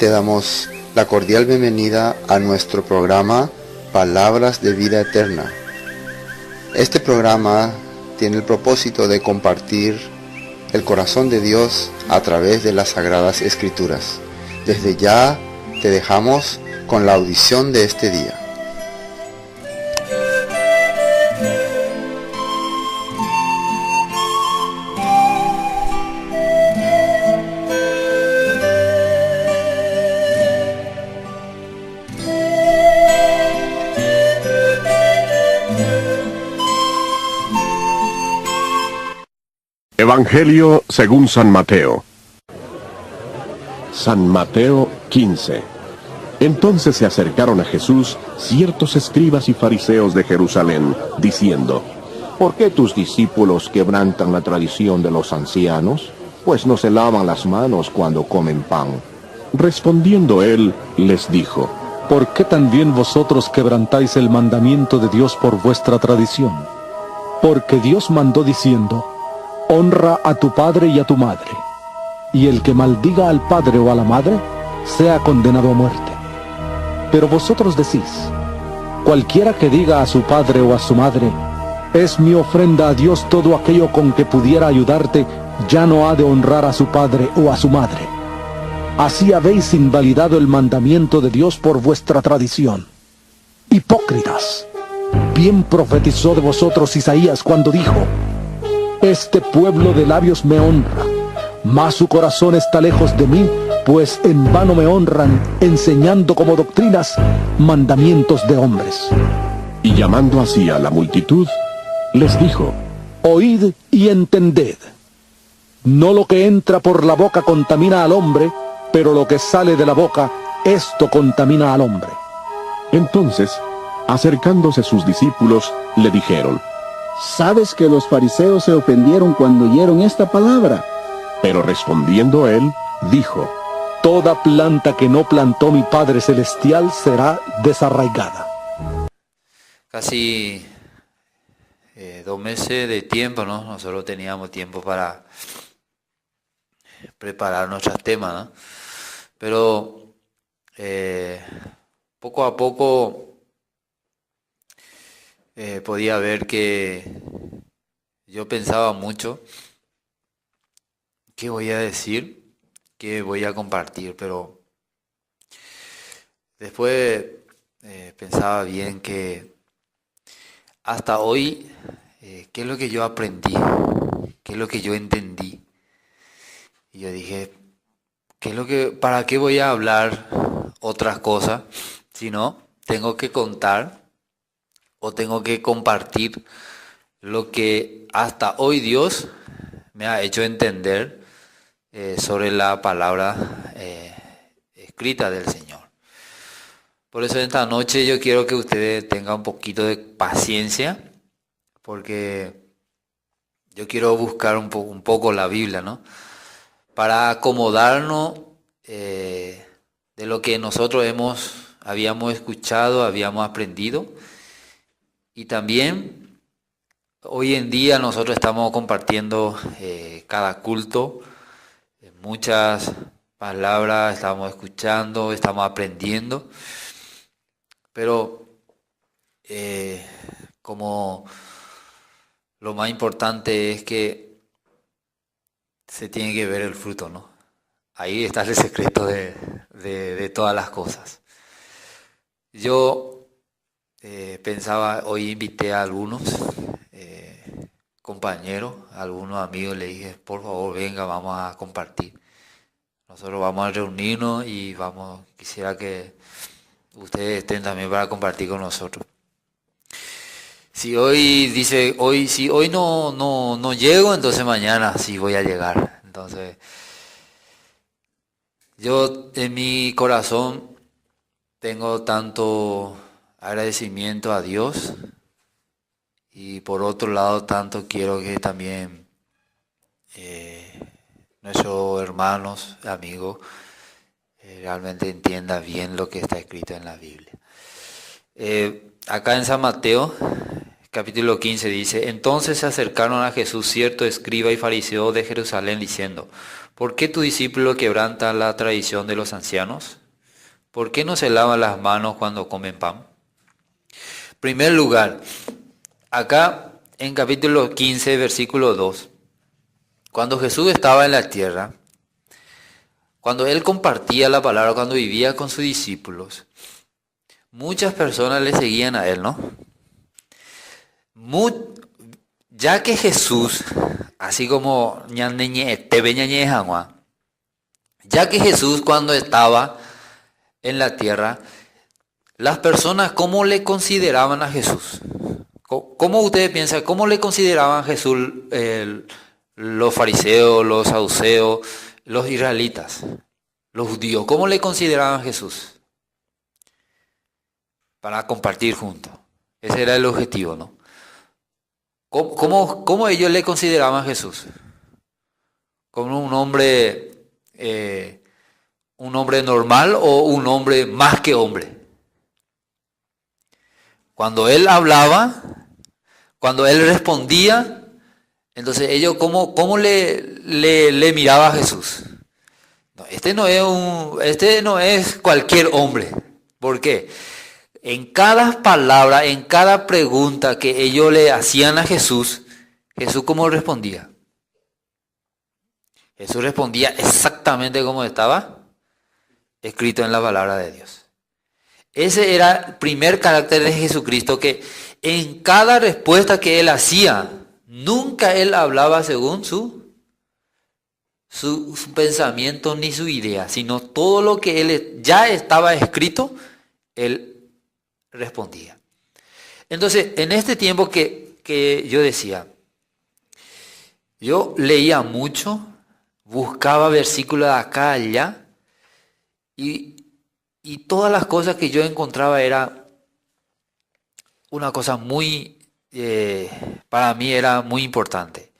te damos la cordial bienvenida a nuestro programa Palabras de Vida Eterna. Este programa tiene el propósito de compartir el corazón de Dios a través de las Sagradas Escrituras. Desde ya te dejamos con la audición de este día. Evangelio según San Mateo. San Mateo 15. Entonces se acercaron a Jesús ciertos escribas y fariseos de Jerusalén, diciendo: ¿Por qué tus discípulos quebrantan la tradición de los ancianos? Pues no se lavan las manos cuando comen pan. Respondiendo él, les dijo: ¿Por qué también vosotros quebrantáis el mandamiento de Dios por vuestra tradición? Porque Dios mandó diciendo: honra a tu padre y a tu madre, y el que maldiga al padre o a la madre, sea condenado a muerte. Pero vosotros decís: cualquiera que diga a su padre o a su madre, es mi ofrenda a Dios todo aquello con que pudiera ayudarte, ya no ha de honrar a su padre o a su madre. Así habéis invalidado el mandamiento de Dios por vuestra tradición. Hipócritas, bien profetizó de vosotros Isaías cuando dijo: este pueblo de labios me honra, mas su corazón está lejos de mí, pues en vano me honran, enseñando como doctrinas mandamientos de hombres. Y llamando así a la multitud, les dijo: oíd y entended. No lo que entra por la boca contamina al hombre, pero lo que sale de la boca, esto contamina al hombre. Entonces, acercándose sus discípulos, le dijeron: ¿sabes que los fariseos se ofendieron cuando oyeron esta palabra? Pero respondiendo él, dijo: toda planta que no plantó mi Padre Celestial será desarraigada. Casi 2 meses de tiempo, ¿no? Nosotros teníamos tiempo para preparar nuestros temas, ¿no? Pero poco a poco podía ver que yo pensaba mucho qué voy a decir, qué voy a compartir, pero después pensaba bien que hasta hoy, qué es lo que yo aprendí, qué es lo que yo entendí. Y yo dije, ¿para qué voy a hablar otras cosas? Si no, tengo que contar o tengo que compartir lo que hasta hoy Dios me ha hecho entender sobre la palabra escrita del Señor. Por eso esta noche yo quiero que ustedes tengan un poquito de paciencia, porque yo quiero buscar un poco la Biblia, ¿no? Para acomodarnos de lo que nosotros habíamos escuchado, habíamos aprendido. Y también hoy en día nosotros estamos compartiendo cada culto, muchas palabras estamos escuchando, estamos aprendiendo, pero como lo más importante es que se tiene que ver el fruto, ¿no? Ahí está el secreto de todas las cosas. Yo pensaba, hoy invité a algunos compañeros, a algunos amigos, le dije: por favor venga, vamos a compartir. Nosotros vamos a reunirnos y quisiera que ustedes estén también para compartir con nosotros. Si hoy no llego, entonces mañana sí voy a llegar. Entonces, yo en mi corazón tengo tanto agradecimiento a Dios, y por otro lado tanto quiero que también nuestros hermanos, amigos, realmente entiendan bien lo que está escrito en la Biblia. Acá en San Mateo capítulo 15 dice: entonces se acercaron a Jesús cierto escriba y fariseo de Jerusalén diciendo: ¿por qué tu discípulo quebranta la tradición de los ancianos? ¿Por qué no se lavan las manos cuando comen pan? En primer lugar, acá en capítulo 15, versículo 2, cuando Jesús estaba en la tierra, cuando Él compartía la palabra, cuando vivía con sus discípulos, muchas personas le seguían a Él, ¿no? Ya que Jesús, así como ya que Jesús cuando estaba en la tierra, las personas, ¿cómo le consideraban a Jesús? ¿Cómo ustedes piensan, cómo le consideraban a Jesús los fariseos, los saduceos, los israelitas, los judíos? ¿Cómo le consideraban a Jesús? Para compartir juntos. Ese era el objetivo, ¿no? ¿Cómo ellos le consideraban a Jesús? ¿Como un hombre normal o un hombre más que hombre? Cuando Él hablaba, cuando Él respondía, entonces ellos ¿cómo le miraba a Jesús? No, este no es cualquier hombre. ¿Por qué? En cada palabra, en cada pregunta que ellos le hacían a Jesús, Jesús ¿cómo respondía? Jesús respondía exactamente como estaba escrito en la palabra de Dios. Ese era el primer carácter de Jesucristo, que en cada respuesta que Él hacía, nunca Él hablaba según su pensamiento ni su idea, sino todo lo que Él ya estaba escrito, Él respondía. Entonces, en este tiempo que yo decía, yo leía mucho, buscaba versículos de acá allá, y todas las cosas que yo encontraba era una cosa muy, para mí era muy importante.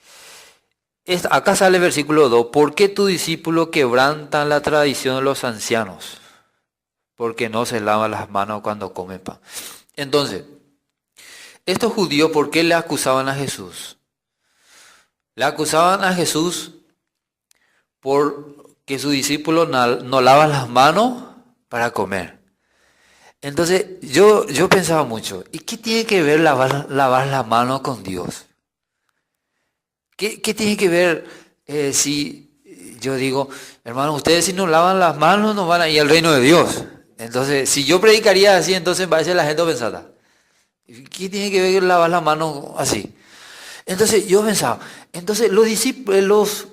Acá sale el versículo 2, ¿por qué tu discípulo quebrantan la tradición de los ancianos? Porque no se lavan las manos cuando comen pan. Entonces, estos judíos, ¿por qué le acusaban a Jesús? Le acusaban a Jesús porque sus discípulos no lavan las manos para comer. Entonces, yo pensaba mucho, ¿y qué tiene que ver lavar las manos con Dios? ¿Qué tiene que ver si yo digo, hermano, ustedes si no lavan las manos no van a ir al reino de Dios? Entonces, si yo predicaría así, entonces va a ser la gente pensada. ¿Qué tiene que ver lavar las manos así? Entonces, yo pensaba, entonces los discípulos,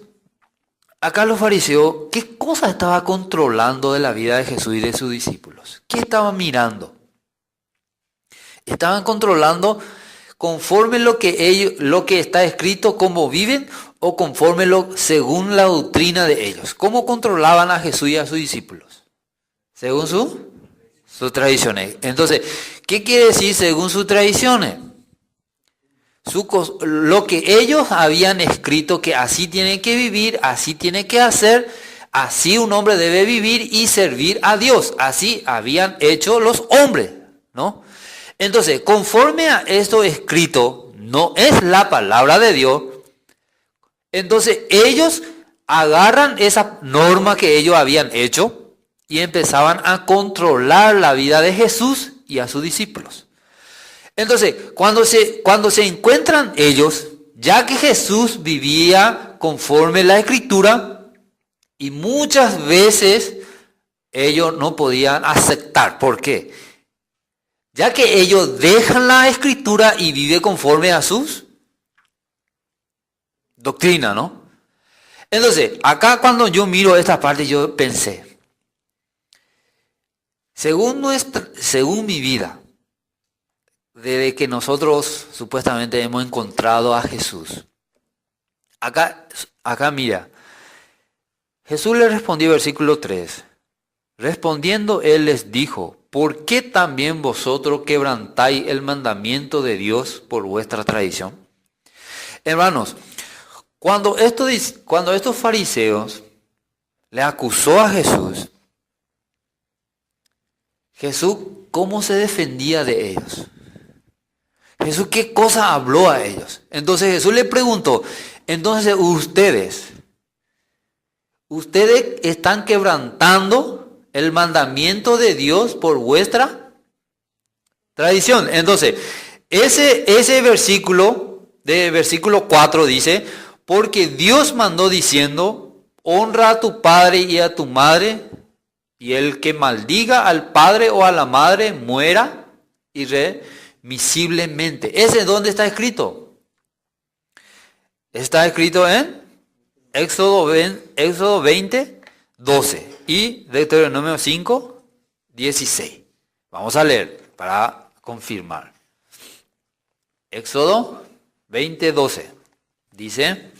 acá los fariseos, ¿qué cosa estaba controlando de la vida de Jesús y de sus discípulos? ¿Qué estaban mirando? Estaban controlando conforme lo que está escrito, cómo viven, o conforme según la doctrina de ellos. ¿Cómo controlaban a Jesús y a sus discípulos? Según sus tradiciones. Entonces, ¿qué quiere decir según sus tradiciones? Lo que ellos habían escrito, que así tienen que vivir, así tienen que hacer, así un hombre debe vivir y servir a Dios. Así habían hecho los hombres, ¿no? Entonces, conforme a esto escrito, no es la palabra de Dios. Entonces, ellos agarran esa norma que ellos habían hecho y empezaban a controlar la vida de Jesús y a sus discípulos. Entonces, cuando se encuentran ellos, ya que Jesús vivía conforme la Escritura, y muchas veces ellos no podían aceptar. ¿Por qué? Ya que ellos dejan la Escritura y viven conforme a sus doctrinas, ¿no? Entonces, acá cuando yo miro esta parte, yo pensé, según mi vida, desde que nosotros supuestamente hemos encontrado a Jesús, acá mira, Jesús le respondió, versículo 3, respondiendo Él les dijo, ¿por qué también vosotros quebrantáis el mandamiento de Dios por vuestra tradición? Hermanos, cuando estos fariseos le acusó a Jesús, ¿cómo se defendía de ellos? Jesús, ¿qué cosa habló a ellos? Entonces Jesús le preguntó, entonces ustedes están quebrantando el mandamiento de Dios por vuestra tradición. Entonces, ese versículo, de versículo 4 dice, porque Dios mandó diciendo, honra a tu padre y a tu madre, y el que maldiga al padre o a la madre muera irremisiblemente. ¿Ese dónde está escrito? Está escrito en Éxodo 20, 12 y Deuteronomio 5, 16. Vamos a leer para confirmar. Éxodo 20, 12. Dice,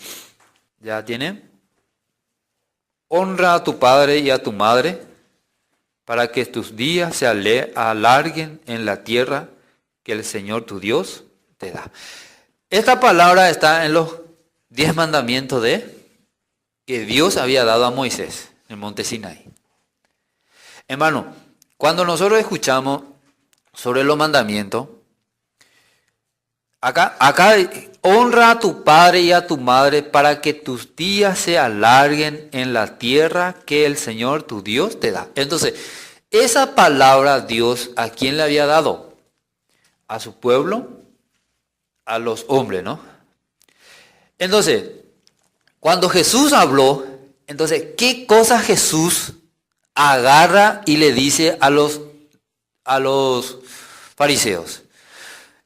¿ya tiene? Honra a tu padre y a tu madre, para que tus días se alarguen en la tierra que el Señor tu Dios te da. Esta palabra está en los 10 mandamientos que Dios había dado a Moisés en el monte Sinaí. Hermano, cuando nosotros escuchamos sobre los mandamientos, acá honra a tu padre y a tu madre para que tus días se alarguen en la tierra que el Señor tu Dios te da. Entonces, esa palabra Dios, ¿a quién le había dado? A su pueblo, a los hombres, ¿no? Entonces, cuando Jesús habló, entonces, ¿qué cosa Jesús agarra y le dice a los fariseos?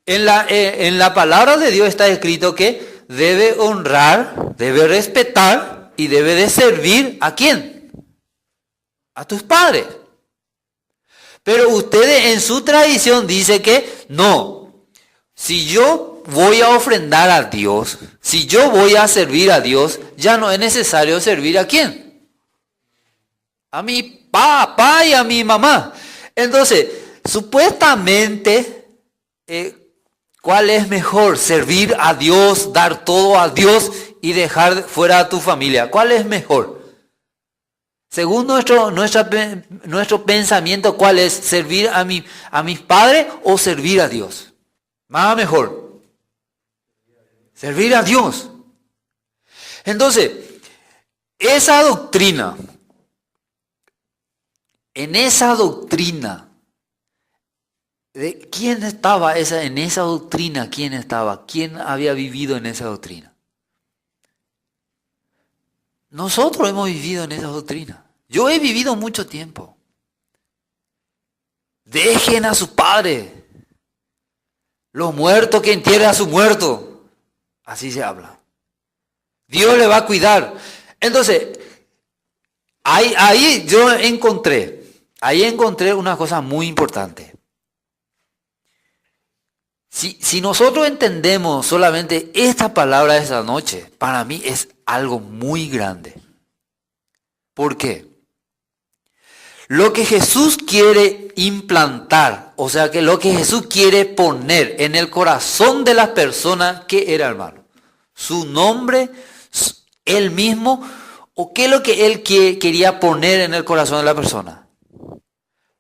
En la palabra de Dios está escrito que debe honrar, debe respetar y debe de servir ¿a quién? A tus padres. Pero ustedes en su tradición dicen que no, si yo voy a ofrendar a Dios, si yo voy a servir a Dios, ya no es necesario servir ¿a quién? A mi papá y a mi mamá. Entonces, supuestamente, ¿cuál es mejor? ¿Servir a Dios, dar todo a Dios y dejar fuera a tu familia? ¿Cuál es mejor? Según nuestro pensamiento, ¿cuál es? ¿Servir a mis padres o servir a Dios? Más mejor. Servir a Dios. Entonces, esa doctrina, en esa doctrina, ¿de quién estaba en esa doctrina? ¿Quién estaba? ¿Quién había vivido en esa doctrina? Nosotros hemos vivido en esa doctrina. Yo he vivido mucho tiempo. Dejen a su padre. Los muertos que entierren a su muerto. Así se habla. Dios le va a cuidar. Entonces, ahí yo encontré una cosa muy importante. Si nosotros entendemos solamente esta palabra de esta noche, para mí es algo muy grande. ¿Por qué? Lo que Jesús quiere implantar, o sea que lo que Jesús quiere poner en el corazón de las personas, ¿qué era, hermano? Su nombre, él mismo, o qué es lo que él quería poner en el corazón de la persona.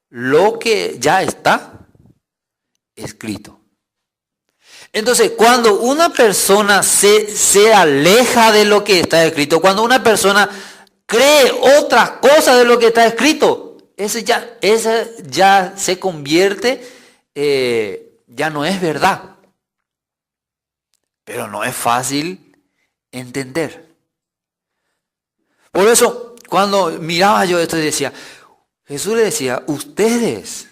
Lo que ya está escrito. Entonces, cuando una persona se aleja de lo que está escrito, cuando una persona cree otra cosa de lo que está escrito, ese ya se convierte, ya no es verdad. Pero no es fácil entender. Por eso, cuando miraba yo esto y decía, Jesús le decía, ustedes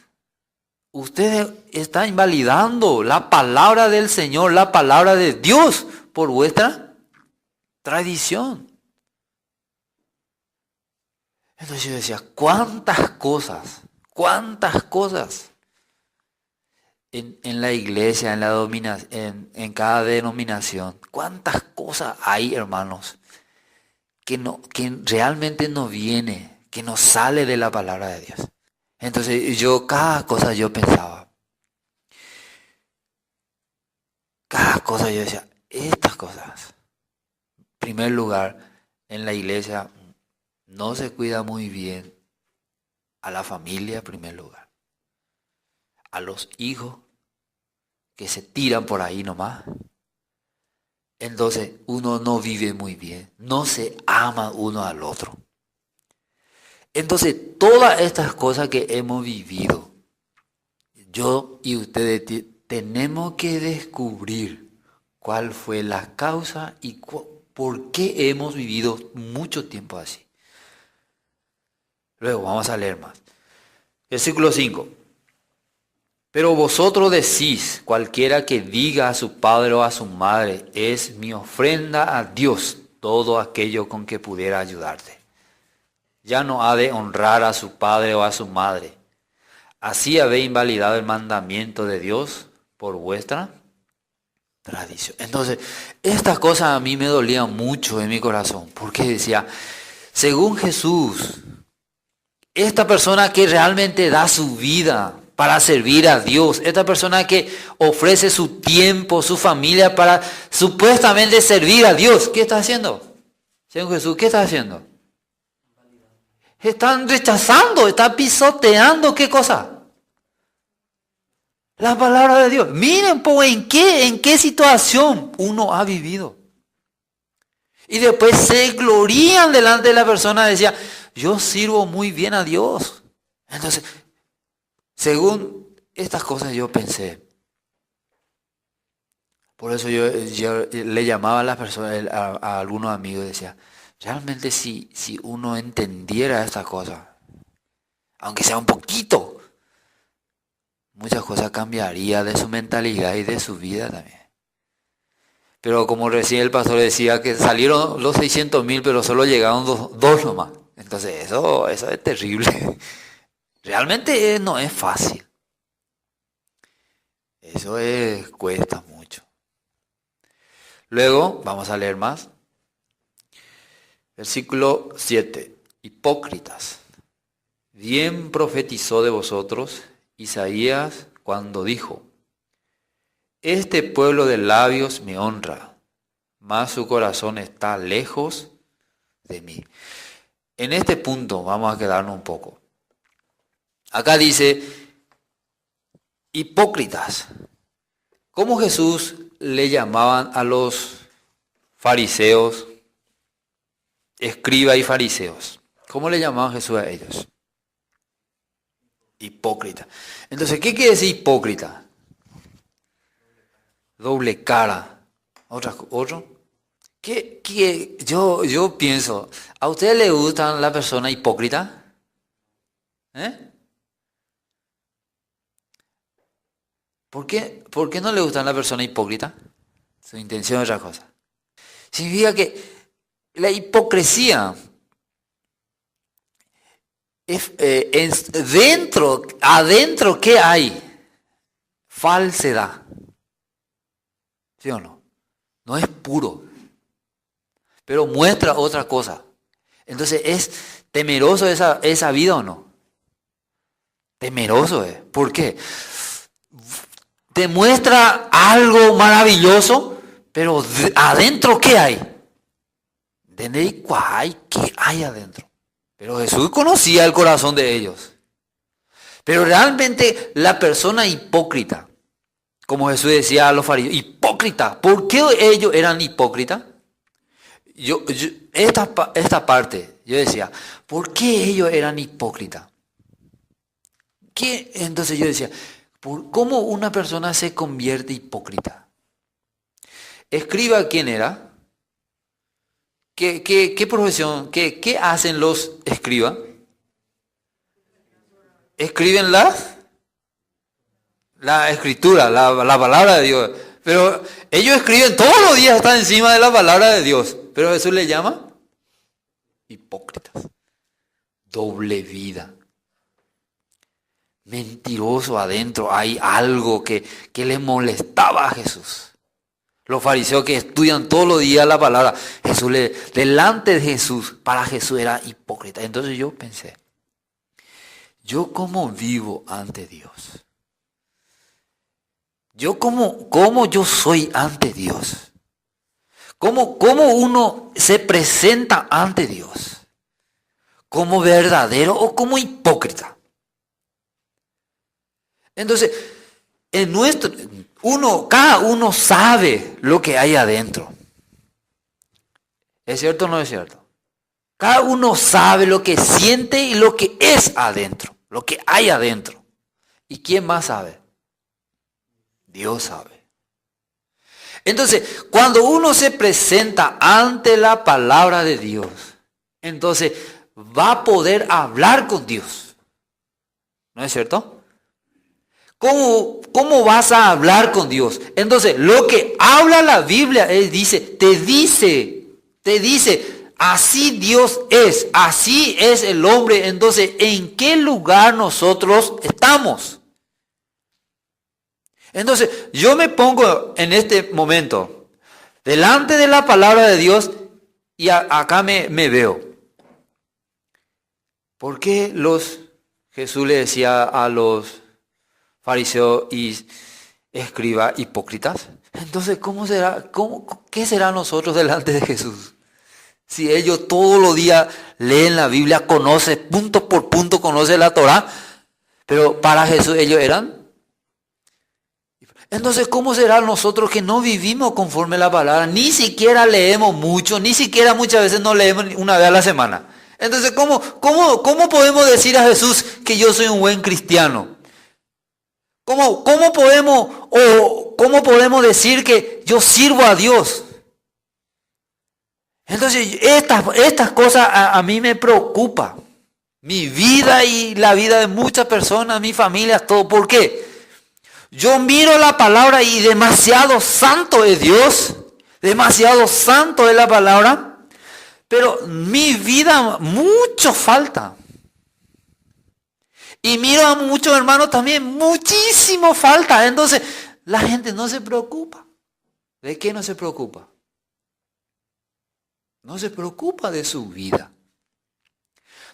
están invalidando la palabra del Señor, la palabra de Dios, por vuestra tradición. Entonces yo decía, cuántas cosas en la iglesia, en cada denominación, cuántas cosas hay, hermanos, que realmente no viene, que no sale de la palabra de Dios. Entonces cada cosa yo pensaba, cada cosa yo decía, estas cosas, en primer lugar, en la iglesia no se cuida muy bien a la familia en primer lugar, a los hijos que se tiran por ahí nomás. Entonces uno no vive muy bien, no se ama uno al otro. Entonces, todas estas cosas que hemos vivido, yo y ustedes tenemos que descubrir cuál fue la causa y por qué hemos vivido mucho tiempo así. Luego vamos a leer más. Versículo 5. Pero vosotros decís, cualquiera que diga a su padre o a su madre, es mi ofrenda a Dios, todo aquello con que pudiera ayudarte. Ya no ha de honrar a su padre o a su madre. Así habéis invalidado el mandamiento de Dios por vuestra tradición. Entonces, estas cosas a mí me dolían mucho en mi corazón, porque decía, según Jesús, esta persona que realmente da su vida para servir a Dios, esta persona que ofrece su tiempo, su familia para supuestamente servir a Dios, ¿qué está haciendo? Según Jesús, ¿qué está haciendo? Están rechazando, están pisoteando, ¿qué cosa? La palabra de Dios. Miren, pues, en qué situación uno ha vivido. Y después se glorían delante de la persona y decían, yo sirvo muy bien a Dios. Entonces, según estas cosas yo pensé, por eso yo le llamaba a las personas, a algunos amigos y decía, realmente si uno entendiera estas cosas, aunque sea un poquito, muchas cosas cambiaría de su mentalidad y de su vida también. Pero como recién el pastor decía que salieron los 600,000, pero solo llegaron dos nomás. Entonces eso es terrible. Realmente no es fácil. Eso cuesta mucho. Luego vamos a leer más. Versículo 7. Hipócritas. Bien profetizó de vosotros Isaías cuando dijo, este pueblo de labios me honra, mas su corazón está lejos de mí. En este punto vamos a quedarnos un poco. Acá dice, hipócritas. ¿Cómo Jesús le llamaban a los fariseos, escribas y fariseos? ¿Cómo le llamaban Jesús a ellos? Hipócrita. Entonces, ¿qué quiere decir hipócrita? Doble cara. ¿Otro? Yo pienso, ¿a ustedes les gustan las personas hipócritas? ¿Por qué no le gustan las personas hipócritas? Su intención es otra cosa. Significa que la hipocresía adentro, ¿qué hay? Falsedad. ¿Sí o no? No es puro, pero muestra otra cosa. Entonces, ¿es temeroso esa vida o no? Temeroso es. ¿Por qué? Te muestra algo maravilloso, pero adentro, ¿qué hay? ¿Qué hay adentro? Pero Jesús conocía el corazón de ellos. Pero realmente la persona hipócrita, como Jesús decía a los fariseos, hipócrita. ¿Por qué ellos eran hipócritas? Esta parte, yo decía, ¿por qué ellos eran hipócritas? Entonces yo decía, ¿cómo una persona se convierte hipócrita? Escriba, ¿quién era? ¿Qué profesión? ¿Qué hacen los escribas? Escriben la escritura, la palabra de Dios. Pero ellos escriben todos los días, están encima de la palabra de Dios. Pero Jesús le llama hipócritas. Doble vida. Mentiroso adentro. Hay algo que le molestaba a Jesús. Los fariseos que estudian todos los días la palabra, delante de Jesús, para Jesús era hipócrita. Entonces yo pensé, ¿yo cómo vivo ante Dios? ¿Yo cómo yo soy ante Dios? ¿Cómo uno se presenta ante Dios? ¿Como verdadero o como hipócrita? Entonces, cada uno sabe lo que hay adentro. ¿Es cierto o no es cierto? Cada uno sabe lo que siente y lo que es adentro, lo que hay adentro. ¿Y quién más sabe? Dios sabe. Entonces, cuando uno se presenta ante la palabra de Dios, entonces va a poder hablar con Dios. ¿No es cierto? ¿Cómo vas a hablar con Dios? Entonces, lo que habla la Biblia, te dice, así Dios es, así es el hombre. Entonces, ¿en qué lugar nosotros estamos? Entonces, yo me pongo en este momento delante de la palabra de Dios y acá me veo. ¿Por qué Jesús le decía a los fariseos y escribas hipócritas? Entonces, ¿qué será nosotros delante de Jesús? Si ellos todos los días leen la Biblia, conocen punto por punto, conocen la Torá, pero para Jesús ellos eran. Entonces, ¿cómo será nosotros que no vivimos conforme a la palabra? Ni siquiera leemos mucho, ni siquiera muchas veces no leemos una vez a la semana. Entonces, ¿cómo podemos decir a Jesús que yo soy un buen cristiano? ¿Cómo podemos decir que yo sirvo a Dios? Entonces, estas cosas a mí me preocupan. Mi vida y la vida de muchas personas, mi familia, todo. ¿Por qué? Yo miro la palabra y demasiado santo es Dios, demasiado santo es la palabra, pero mi vida mucho falta. Y miro a muchos hermanos también, muchísimo falta. Entonces, la gente no se preocupa. ¿De qué no se preocupa? No se preocupa de su vida.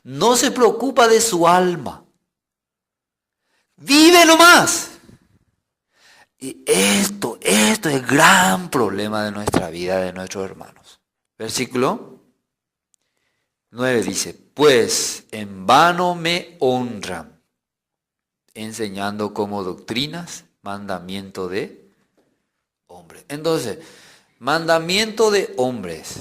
No se preocupa de su alma. Vive nomás. Y esto es el gran problema de nuestra vida, de nuestros hermanos. Versículo 9 dice, pues en vano me honran, enseñando como doctrinas, mandamiento de hombres. Entonces, mandamiento de hombres.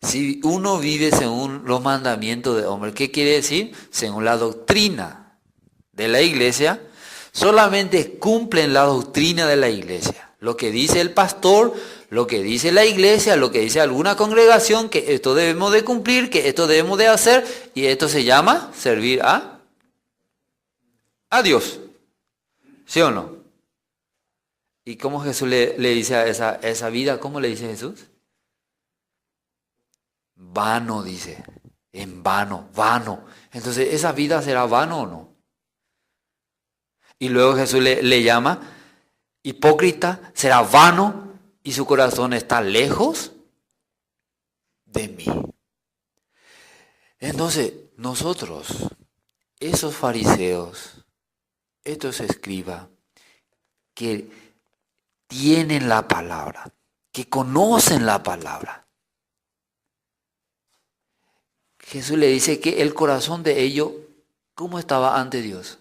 Si uno vive según los mandamientos de hombres, ¿qué quiere decir? Según la doctrina de la iglesia, solamente cumplen la doctrina de la iglesia. Lo que dice el pastor, lo que dice la iglesia, lo que dice alguna congregación, que esto debemos de cumplir, que esto debemos de hacer, y esto se llama servir a Dios. ¿Sí o no? ¿Y cómo Jesús le dice a esa vida? ¿Cómo le dice Jesús? Vano, dice. En vano, vano. Entonces, ¿esa vida será vano o no? Y luego Jesús le llama hipócrita, será vano y su corazón está lejos de mí. Entonces, nosotros, esos fariseos, estos escribas, que tienen la palabra, que conocen la palabra, Jesús le dice que el corazón de ellos, ¿cómo estaba ante Dios?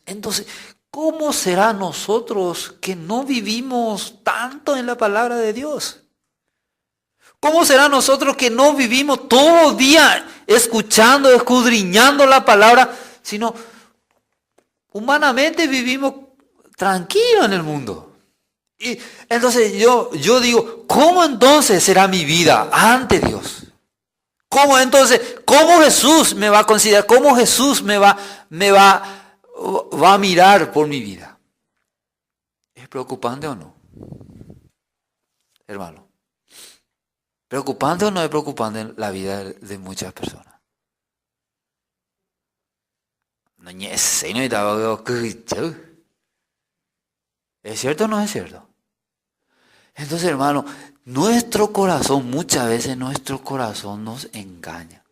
Entonces, ¿cómo será nosotros que no vivimos tanto en la palabra de Dios? ¿Cómo será nosotros que no vivimos todo el día escuchando, escudriñando la palabra, sino humanamente vivimos tranquilos en el mundo? Y entonces yo digo, ¿cómo entonces será mi vida ante Dios? ¿Cómo entonces, cómo Jesús me va a considerar? ¿Cómo Jesús me va a mirar por mi vida? ¿Es preocupante o no? Hermano, ¿preocupante o no es preocupante la vida de muchas personas? ¿Es cierto o no es cierto? Entonces, hermano, muchas veces nuestro corazón nos engaña.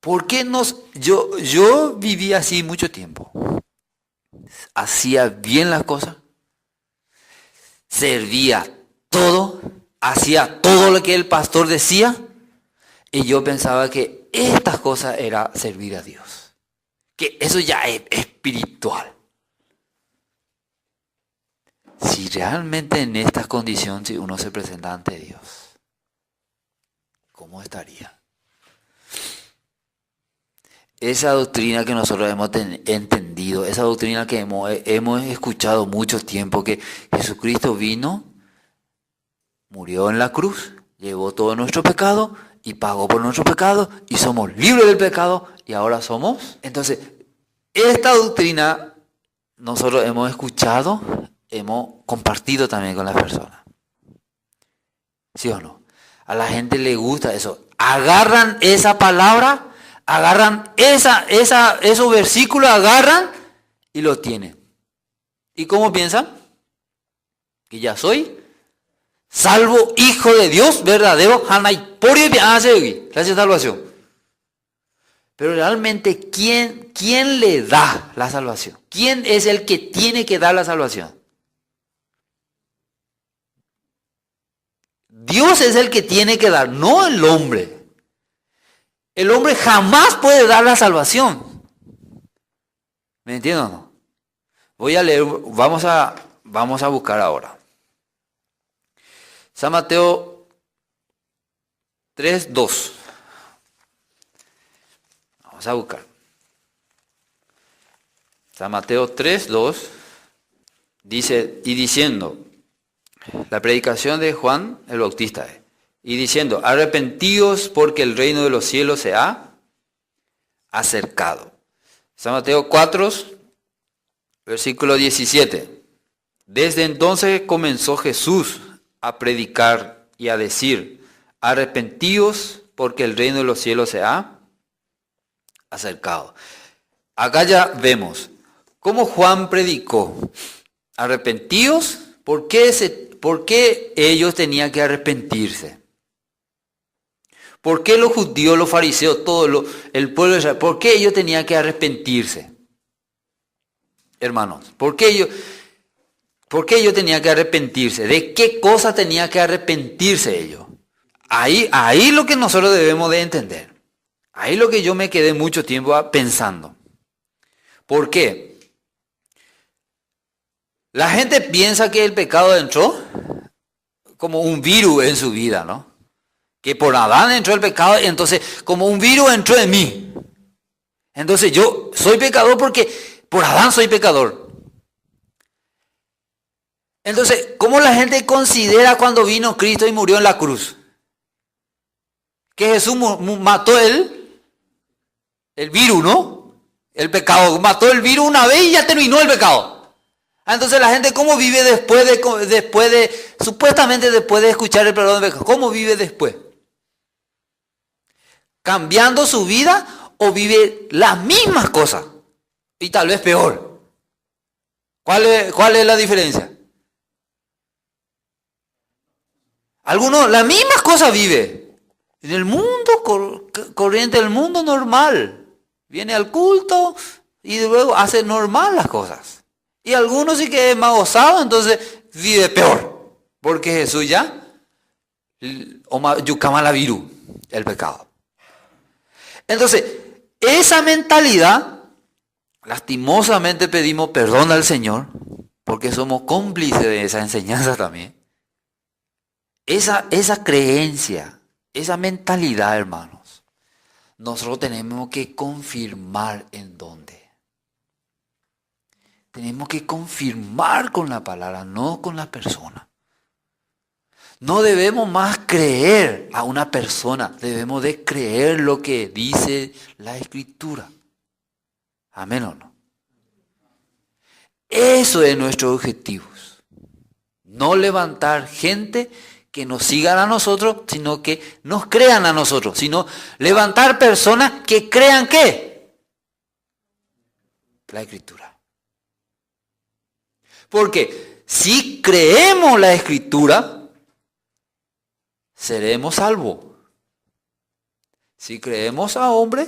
¿Por qué yo viví así mucho tiempo? Hacía bien las cosas, servía todo, hacía todo lo que el pastor decía, y yo pensaba que estas cosas era servir a Dios, que eso ya es espiritual. Si realmente en estas condiciones uno se presenta ante Dios, ¿cómo estaría? Esa doctrina que nosotros hemos entendido, esa doctrina que hemos escuchado mucho tiempo, que Jesucristo vino, murió en la cruz, llevó todo nuestro pecado y pagó por nuestro pecado y somos libres del pecado y ahora somos. Entonces, esta doctrina nosotros hemos escuchado, hemos compartido también con las personas. ¿Sí o no? A la gente le gusta eso. Agarran esa palabra, agarran esos versículos, agarran y lo tienen. ¿Y cómo piensan? Que ya soy salvo, hijo de Dios verdadero, gracias a salvación. Pero realmente, ¿quién le da la salvación? ¿Quién es el que tiene que dar la salvación? Dios es el que tiene que dar, no el hombre. El hombre jamás puede dar la salvación. ¿Me entienden o no? Voy a leer, vamos a buscar ahora. San Mateo 3:2. Vamos a buscar. San Mateo 3:2 dice, y diciendo, la predicación de Juan el Bautista, y diciendo, arrepentíos porque el reino de los cielos se ha acercado. San Mateo 4, versículo 17. Desde entonces comenzó Jesús a predicar y a decir, arrepentíos porque el reino de los cielos se ha acercado. Acá ya vemos cómo Juan predicó, arrepentíos, ¿por qué ellos tenían que arrepentirse? ¿Por qué los judíos, los fariseos, el pueblo de Israel, por qué ellos tenían que arrepentirse? Hermanos, ¿por qué ellos tenían que arrepentirse? ¿De qué cosa tenían que arrepentirse ellos? Ahí lo que nosotros debemos de entender. Ahí lo que yo me quedé mucho tiempo pensando. ¿Por qué? La gente piensa que el pecado entró como un virus en su vida, ¿no? Que por Adán entró el pecado, y entonces como un virus entró en mí. Entonces yo soy pecador porque por Adán soy pecador. Entonces, ¿cómo la gente considera cuando vino Cristo y murió en la cruz? Que Jesús mató el virus, ¿no? El pecado. Mató el virus una vez y ya terminó el pecado. Entonces la gente, ¿cómo vive supuestamente después de escuchar el perdón del pecado? ¿Cómo vive después? ¿Cambiando su vida o vive las mismas cosas? Y tal vez peor. ¿Cuál es la diferencia? Algunos las mismas cosas vive. En el mundo corriente, el mundo normal. Viene al culto y luego hace normal las cosas. Y algunos sí que es más osado, entonces vive peor. Porque Jesús ya yucama virus, el pecado. Entonces, esa mentalidad, lastimosamente pedimos perdón al Señor, porque somos cómplices de esa enseñanza también. Esa creencia, esa mentalidad, hermanos, nosotros tenemos que confirmar en dónde. Tenemos que confirmar con la palabra, no con la persona. No debemos más creer a una persona, debemos de creer lo que dice la Escritura. Amén o no. Eso es nuestro objetivo. No levantar gente que nos sigan a nosotros, sino que nos crean a nosotros. Sino levantar personas que crean ¿qué? La Escritura. Porque si creemos la Escritura, seremos salvos. Si creemos a hombre,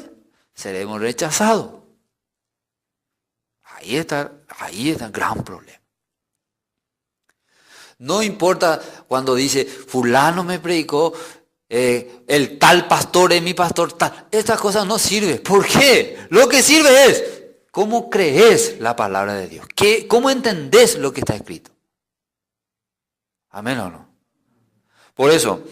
seremos rechazados. Ahí está el gran problema. No importa cuando dice, fulano me predicó, el tal pastor es mi pastor, tal. Estas cosas no sirven. ¿Por qué? Lo que sirve es cómo crees la palabra de Dios. ¿Cómo entendés lo que está escrito? ¿Amén o no? Por eso,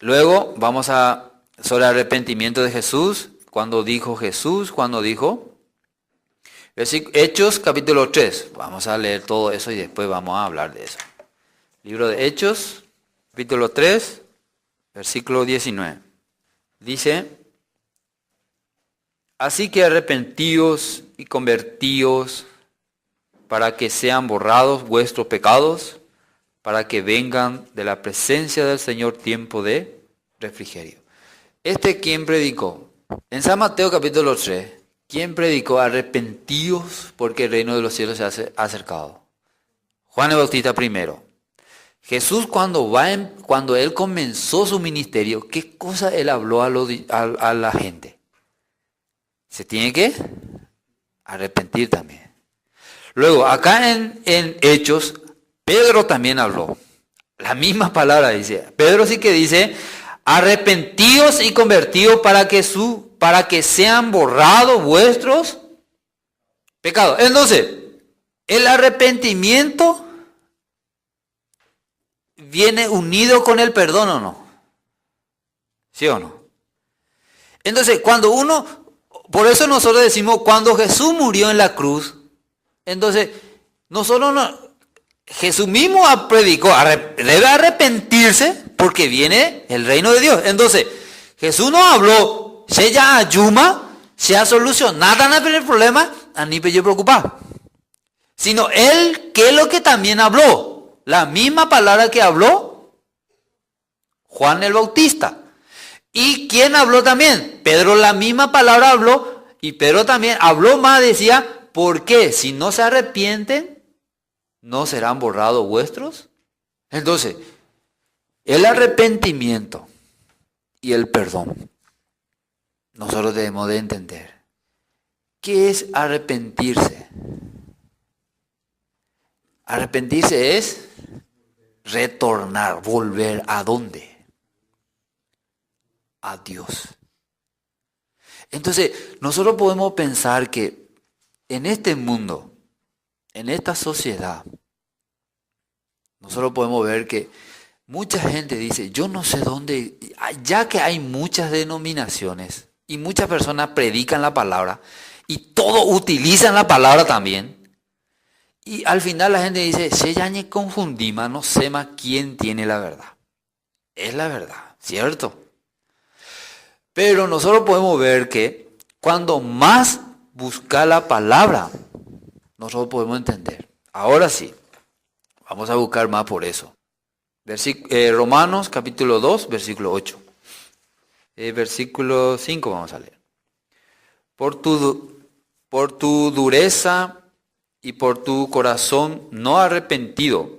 Luego vamos sobre el arrepentimiento de Jesús. Cuando dijo, Hechos capítulo 3. Vamos a leer todo eso y después vamos a hablar de eso. Libro de Hechos, capítulo 3, versículo 19. Dice: así que arrepentíos y convertíos para que sean borrados vuestros pecados, para que vengan de la presencia del Señor tiempo de refrigerio. ¿Quién predicó? En San Mateo capítulo 3, ¿quién predicó? Arrepentíos porque el reino de los cielos se ha acercado. Juan el Bautista primero. Jesús cuando él comenzó su ministerio, ¿qué cosa él habló a la gente? Se tiene que arrepentir también. Luego, acá en Hechos, Pedro también habló. La misma palabra dice. Pedro sí que dice: arrepentíos y convertíos para que sean borrados vuestros pecados. Entonces, el arrepentimiento viene unido con el perdón, ¿o no? ¿Sí o no? Entonces, por eso nosotros decimos, cuando Jesús murió en la cruz, entonces, Jesús mismo predicó, debe arrepentirse porque viene el reino de Dios. Entonces, Jesús no habló, se ya ayuma, se ha solucionado el problema, a ni me preocupar. Sino él, ¿qué es lo que también habló? La misma palabra que habló Juan el Bautista. ¿Y quién habló también? Pedro, la misma palabra habló, y Pedro también habló más, decía: ¿por qué? Si no se arrepienten, ¿no serán borrados vuestros? Entonces, el arrepentimiento y el perdón, nosotros debemos de entender. ¿Qué es arrepentirse? Arrepentirse es retornar, volver ¿a dónde? A Dios. Entonces, nosotros podemos pensar que en este mundo, en esta sociedad, nosotros podemos ver que mucha gente dice: yo no sé dónde, ya que hay muchas denominaciones y muchas personas predican la palabra y todos utilizan la palabra también, y al final la gente dice: se ya me confundí, no sé más quién tiene la verdad. Es la verdad, ¿cierto? Pero nosotros podemos ver que cuando más busca la palabra, nosotros podemos entender. Ahora sí, vamos a buscar más por eso. Romanos capítulo 2, versículo 8. Versículo 5 vamos a leer. Por tu dureza y por tu corazón no arrepentido,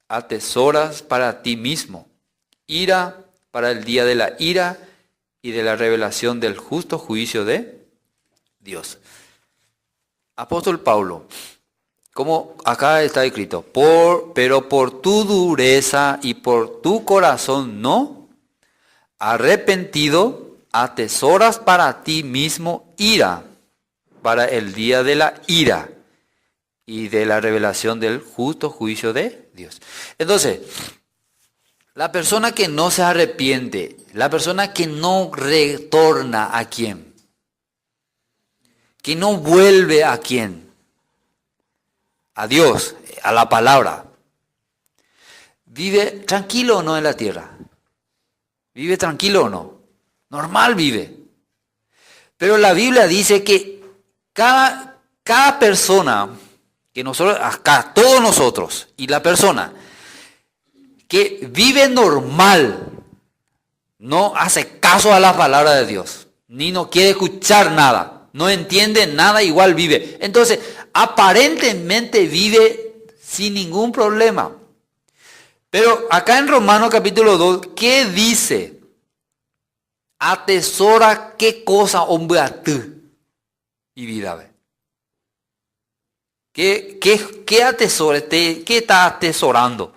atesoras para ti mismo ira para el día de la ira y de la revelación del justo juicio de Dios. Apóstol Pablo, como acá está escrito, pero por tu dureza y por tu corazón no arrepentido, atesoras para ti mismo ira para el día de la ira y de la revelación del justo juicio de Dios. Entonces, la persona que no se arrepiente, la persona que no retorna, ¿a quién? Que no vuelve, ¿a quién? A Dios, a la palabra. ¿Vive tranquilo o no en la tierra? ¿Vive tranquilo o no? Normal vive. Pero la Biblia dice que cada persona, que nosotros, acá, todos nosotros, y la persona que vive normal, no hace caso a la palabra de Dios, ni no quiere escuchar nada, no entiende nada, igual vive. Entonces, aparentemente vive sin ningún problema. Pero acá en Romanos capítulo 2, ¿qué dice? Atesora qué cosa, hombre, a ti y vida. ¿Qué atesora? ¿Qué está atesorando?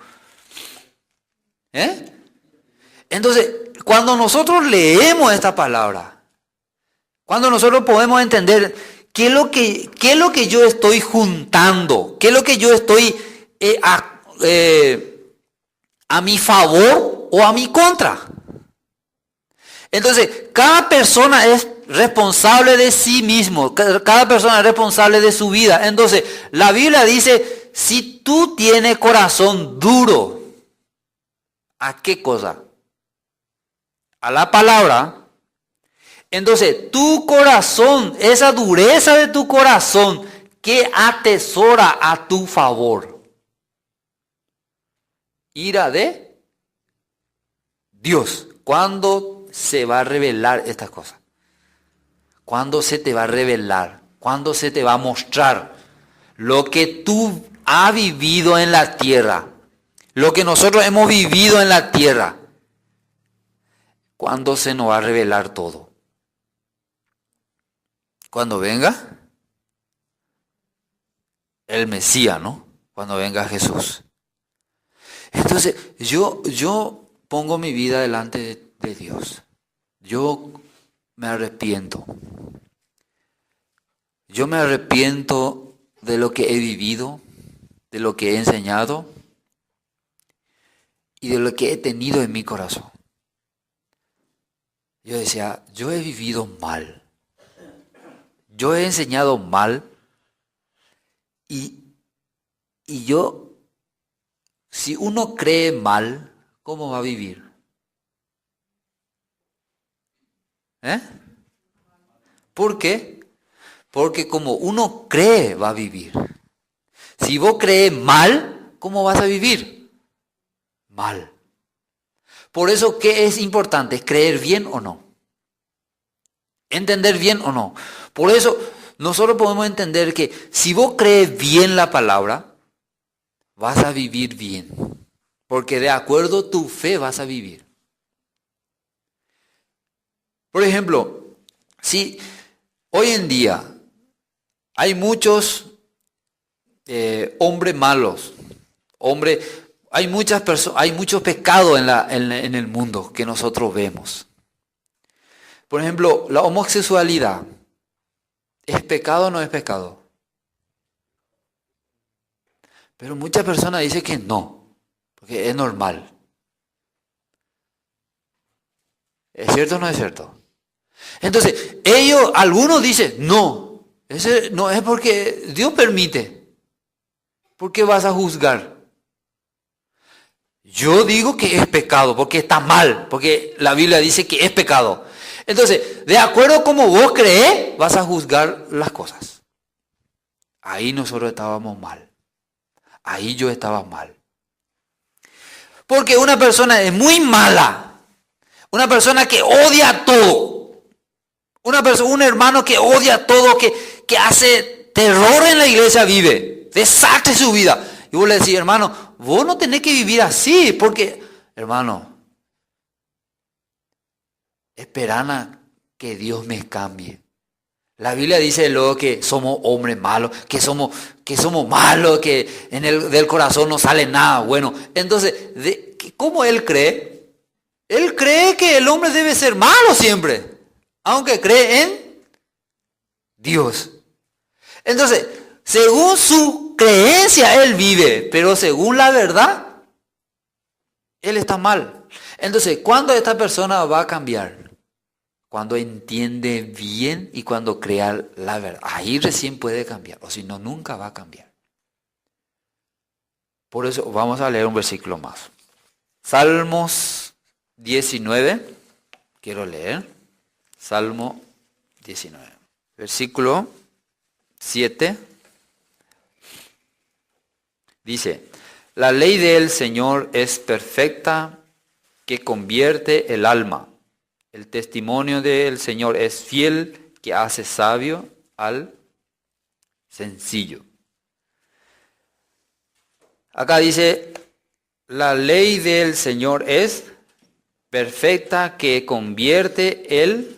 Entonces, cuando nosotros leemos esta palabra, cuando nosotros podemos entender qué es lo que yo estoy juntando, qué es lo que yo estoy a mi favor o a mi contra. Entonces, cada persona es responsable de sí mismo, cada persona es responsable de su vida. Entonces, la Biblia dice, si tú tienes corazón duro, ¿a qué cosa? A la palabra. Entonces, tu corazón, esa dureza de tu corazón, ¿qué atesora a tu favor? Ira de Dios. ¿Cuándo se va a revelar estas cosas? ¿Cuándo se te va a revelar? ¿Cuándo se te va a mostrar lo que tú has vivido en la tierra? Lo que nosotros hemos vivido en la tierra. ¿Cuándo se nos va a revelar todo? Cuando venga el Mesías, ¿no? Cuando venga Jesús. Entonces, yo pongo mi vida delante de Dios. Yo me arrepiento. Yo me arrepiento de lo que he vivido, de lo que he enseñado y de lo que he tenido en mi corazón. Yo decía, yo he vivido mal. Yo he enseñado mal y yo, si uno cree mal, ¿cómo va a vivir? ¿Por qué? Porque como uno cree, va a vivir. Si vos crees mal, ¿cómo vas a vivir? Mal. Por eso, ¿qué es importante? ¿Creer bien o no? ¿Entender bien o no? Por eso, nosotros podemos entender que si vos crees bien la palabra, vas a vivir bien. Porque de acuerdo a tu fe vas a vivir. Por ejemplo, si hoy en día hay muchos hombres malos, hay muchas personas, hay muchos pecados en el mundo que nosotros vemos. Por ejemplo, la homosexualidad, ¿es pecado o no es pecado? Pero muchas personas dicen que no, porque es normal. ¿Es cierto o no es cierto? Entonces, algunos dicen, no, ese no es porque Dios permite. ¿Por qué vas a juzgar? Yo digo que es pecado, porque está mal, porque la Biblia dice que es pecado. Entonces, de acuerdo a cómo vos crees, vas a juzgar las cosas. Ahí nosotros estábamos mal. Ahí yo estaba mal. Porque una persona es muy mala. Una persona que odia todo. Un hermano que odia todo, que hace terror en la iglesia, vive. Desastre su vida. Y vos le decís, hermano, vos no tenés que vivir así, porque, hermano, esperan a que Dios me cambie. La Biblia dice luego que somos hombres malos, que somos malos, que del corazón no sale nada bueno. Entonces, ¿cómo él cree? Él cree que el hombre debe ser malo siempre, aunque cree en Dios. Entonces, según su creencia, él vive, pero según la verdad, él está mal. Entonces, ¿cuándo esta persona va a cambiar? Cuando entiende bien y cuando crea la verdad. Ahí recién puede cambiar, o si no, nunca va a cambiar. Por eso vamos a leer un versículo más. Salmos 19, quiero leer. Salmo 19, versículo 7. Dice, la ley del Señor es perfecta, que convierte el alma. El testimonio del Señor es fiel, que hace sabio al sencillo. Acá dice, la ley del Señor es perfecta, que convierte el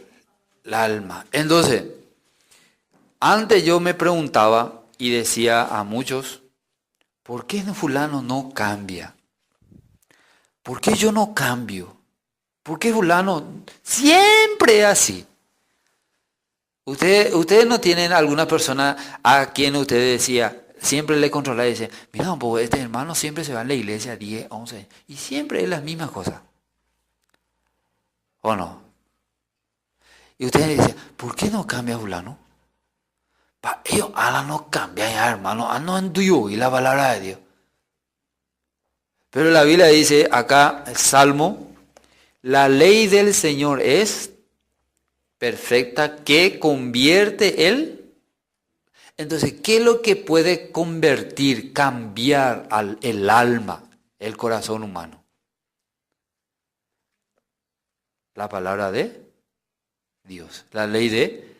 alma. Entonces, antes yo me preguntaba y decía a muchos, ¿por qué fulano no cambia? ¿Por qué yo no cambio? ¿Por qué fulano siempre es así? Ustedes no tienen alguna persona a quien ustedes decía, siempre le controlaba y decía, mira, pues este hermano siempre se va a la iglesia 10, 11 y siempre es las mismas cosas. ¿O no? Y ustedes dicen, ¿por qué no cambia fulano? Ellos no cambian ya, hermano. No en tuyo y la palabra de Dios. Pero la Biblia dice acá, el Salmo, la ley del Señor es perfecta que convierte él. Entonces, ¿qué es lo que puede convertir, cambiar el alma, el corazón humano? La palabra de Dios, la ley de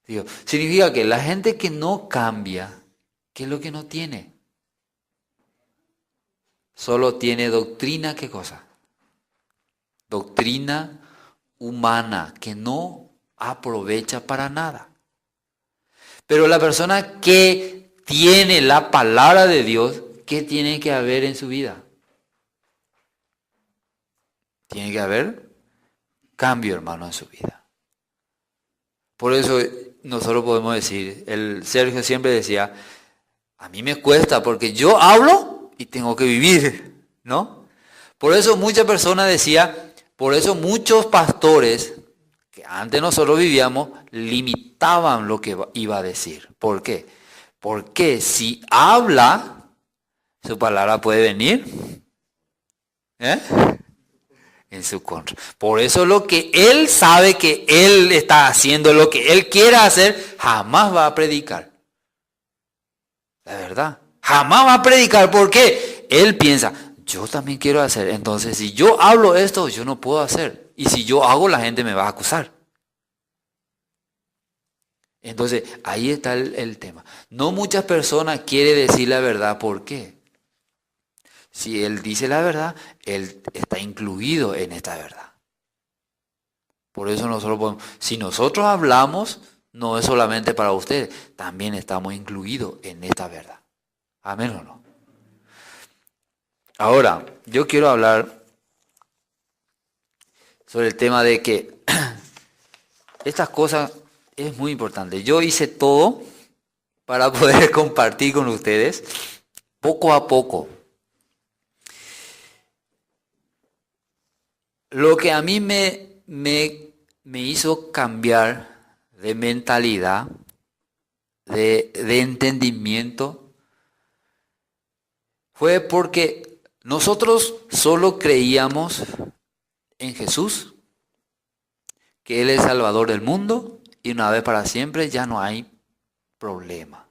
Dios. Significa que la gente que no cambia, ¿qué es lo que no tiene? Solo tiene doctrina, ¿qué cosa? Doctrina humana que no aprovecha para nada. Pero la persona que tiene la palabra de Dios, ¿qué tiene que haber en su vida? Tiene que haber cambio, hermano, en su vida. Por eso nosotros podemos decir, el Sergio siempre decía, a mí me cuesta porque yo hablo y tengo que vivir, ¿no? Por eso muchas personas decían, por eso muchos pastores, que antes nosotros vivíamos, limitaban lo que iba a decir. ¿Por qué? Porque si habla, su palabra puede venir en su contra. Por eso lo que él sabe que él está haciendo, lo que él quiera hacer, jamás va a predicar. La verdad, jamás va a predicar. ¿Por qué? Él piensa, yo también quiero hacer. Entonces, si yo hablo esto, yo no puedo hacer. Y si yo hago, la gente me va a acusar. Entonces, ahí está el tema. No muchas personas quieren decir la verdad. ¿Por qué? Si él dice la verdad, él está incluido en esta verdad. Por eso nosotros podemos, si nosotros hablamos, no es solamente para ustedes, también estamos incluidos en esta verdad. ¿Amén o no? Ahora, yo quiero hablar sobre el tema de que estas cosas es muy importante. Yo hice todo para poder compartir con ustedes poco a poco. Lo que a mí me hizo cambiar de mentalidad, de entendimiento, fue porque nosotros solo creíamos en Jesús, que Él es Salvador del mundo, y una vez para siempre ya no hay problema.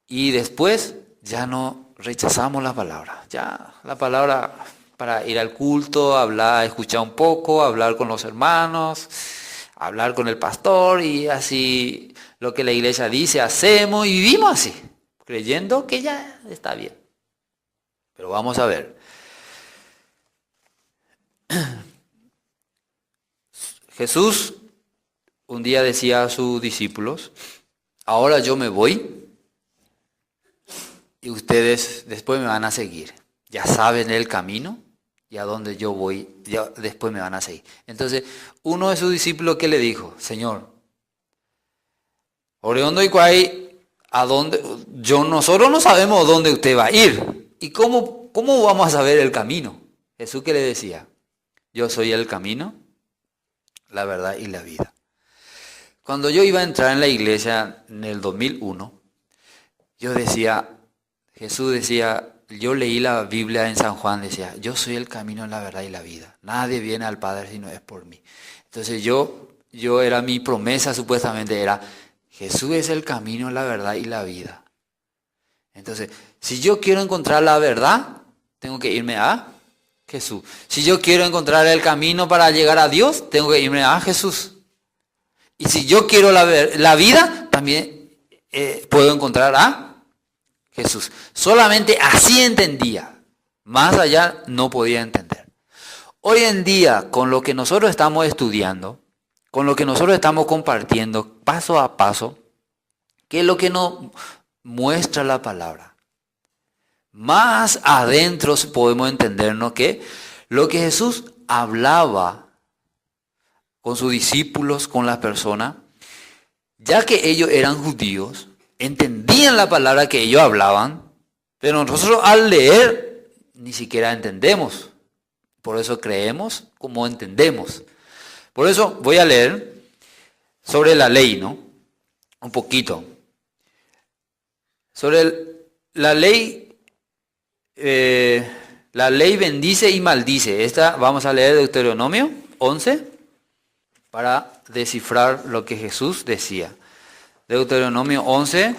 Y después ya no rechazamos la palabra. Ya la palabra para ir al culto, hablar, escuchar un poco, hablar con los hermanos, hablar con el pastor y así lo que la iglesia dice, hacemos y vivimos así, creyendo que ya está bien. Pero vamos a ver. Jesús un día decía a sus discípulos, ahora yo me voy y ustedes después me van a seguir. Ya saben el camino y a donde yo voy, ya después me van a seguir. Entonces, uno de sus discípulos, ¿qué le dijo? Señor, Oreondo y Cuay, ¿a dónde? Nosotros no sabemos dónde usted va a ir. ¿Y cómo vamos a saber el camino? Jesús, ¿qué le decía? Yo soy el camino, la verdad y la vida. Cuando yo iba a entrar en la iglesia en el 2001, Jesús decía, yo leí la Biblia en San Juan, decía, yo soy el camino, la verdad y la vida. Nadie viene al Padre si no es por mí. Entonces yo era mi promesa supuestamente, era, Jesús es el camino, la verdad y la vida. Entonces, si yo quiero encontrar la verdad, tengo que irme a Jesús. Si yo quiero encontrar el camino para llegar a Dios, tengo que irme a Jesús. Y si yo quiero la vida, también puedo encontrar a Jesús. Solamente así entendía. Más allá no podía entender. Hoy en día, con lo que nosotros estamos estudiando, con lo que nosotros estamos compartiendo paso a paso, ¿qué es lo que nos muestra la palabra? Más adentro podemos entendernos que lo que Jesús hablaba con sus discípulos, con las personas, ya que ellos eran judíos, entendían la palabra que ellos hablaban, pero nosotros al leer ni siquiera entendemos. Por eso creemos como entendemos. Por eso voy a leer sobre la ley, ¿no? Un poquito. Sobre la ley bendice y maldice. Esta vamos a leer Deuteronomio 11 para descifrar lo que Jesús decía. Deuteronomio 11,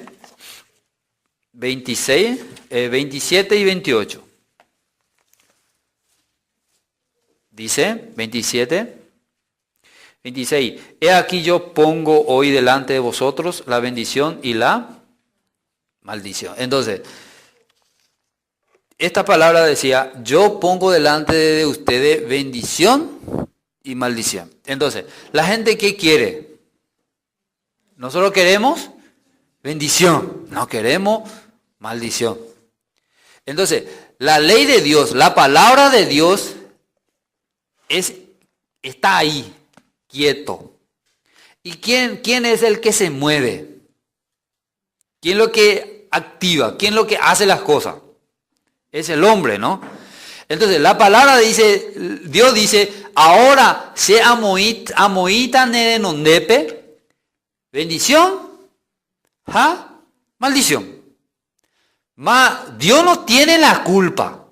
27 y 28. Dice 27, 26. He aquí yo pongo hoy delante de vosotros la bendición y la maldición. Entonces, esta palabra decía, yo pongo delante de ustedes bendición y maldición. Entonces, la gente ¿qué quiere? Nosotros queremos bendición, no queremos maldición. Entonces, la ley de Dios, la palabra de Dios está ahí, quieto. ¿Y quién es el que se mueve? ¿Quién es lo que activa? ¿Quién es lo que hace las cosas? Es el hombre, ¿no? Entonces, la palabra dice, Dios dice, ahora se amoita nerenondepe, bendición, maldición. Dios no tiene la culpa,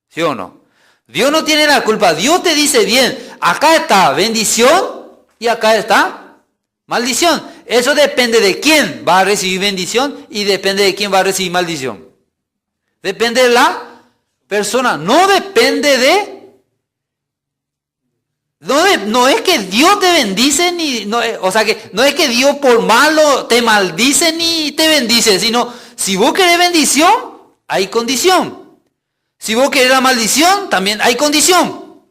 ¿sí o no? Dios no tiene la culpa. Dios te dice bien, acá está bendición y acá está maldición. Eso depende de quién va a recibir bendición y depende de quién va a recibir maldición. Depende de la persona, no depende de... No es que Dios te bendice, o sea que no es que Dios por malo te maldice ni te bendice, sino si vos querés bendición, hay condición. Si vos querés la maldición, también hay condición.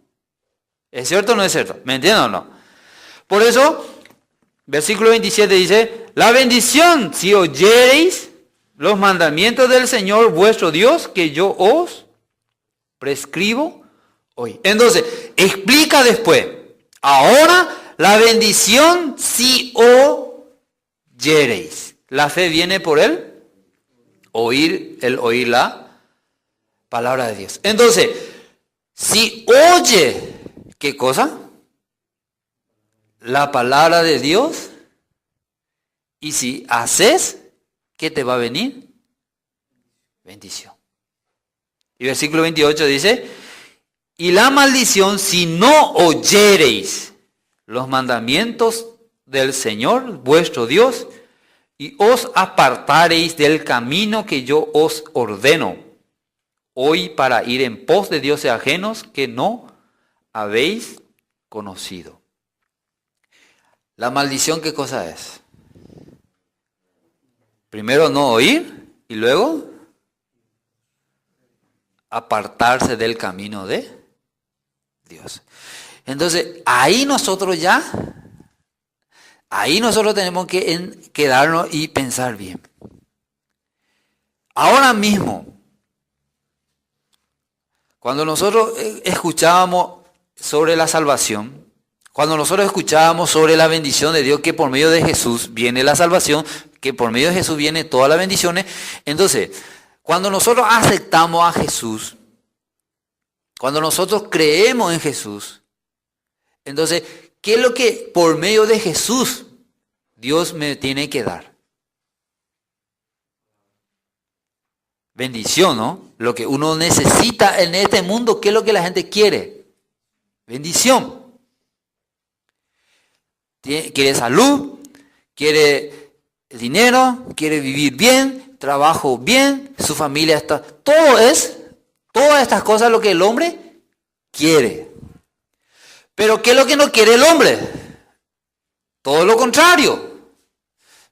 ¿Es cierto o no es cierto? ¿Me entienden o no? Por eso, versículo 27 dice, la bendición si oyereis los mandamientos del Señor vuestro Dios que yo os prescribo hoy. Entonces, explica después. Ahora, la bendición si oyereis. La fe viene por el oír la palabra de Dios. Entonces, si oye, ¿qué cosa? La palabra de Dios. Y si haces, ¿qué te va a venir? Bendición. Y versículo 28 dice, y la maldición si no oyereis los mandamientos del Señor vuestro Dios y os apartareis del camino que yo os ordeno hoy para ir en pos de dioses ajenos que no habéis conocido. La maldición, ¿qué cosa es? Primero no oír y luego apartarse del camino de Dios. Entonces, ahí nosotros tenemos que quedarnos y pensar bien. Ahora mismo, cuando nosotros escuchábamos sobre la salvación, cuando nosotros escuchábamos sobre la bendición de Dios, que por medio de Jesús viene la salvación, que por medio de Jesús viene todas las bendiciones, entonces, cuando nosotros aceptamos a Jesús, cuando nosotros creemos en Jesús, entonces, ¿qué es lo que por medio de Jesús Dios me tiene que dar? Bendición, ¿no? Lo que uno necesita en este mundo, ¿qué es lo que la gente quiere? Bendición. Quiere salud, quiere dinero, quiere vivir bien, trabajo bien, su familia está... todas estas cosas lo que el hombre quiere. Pero ¿qué es lo que no quiere el hombre? Todo lo contrario.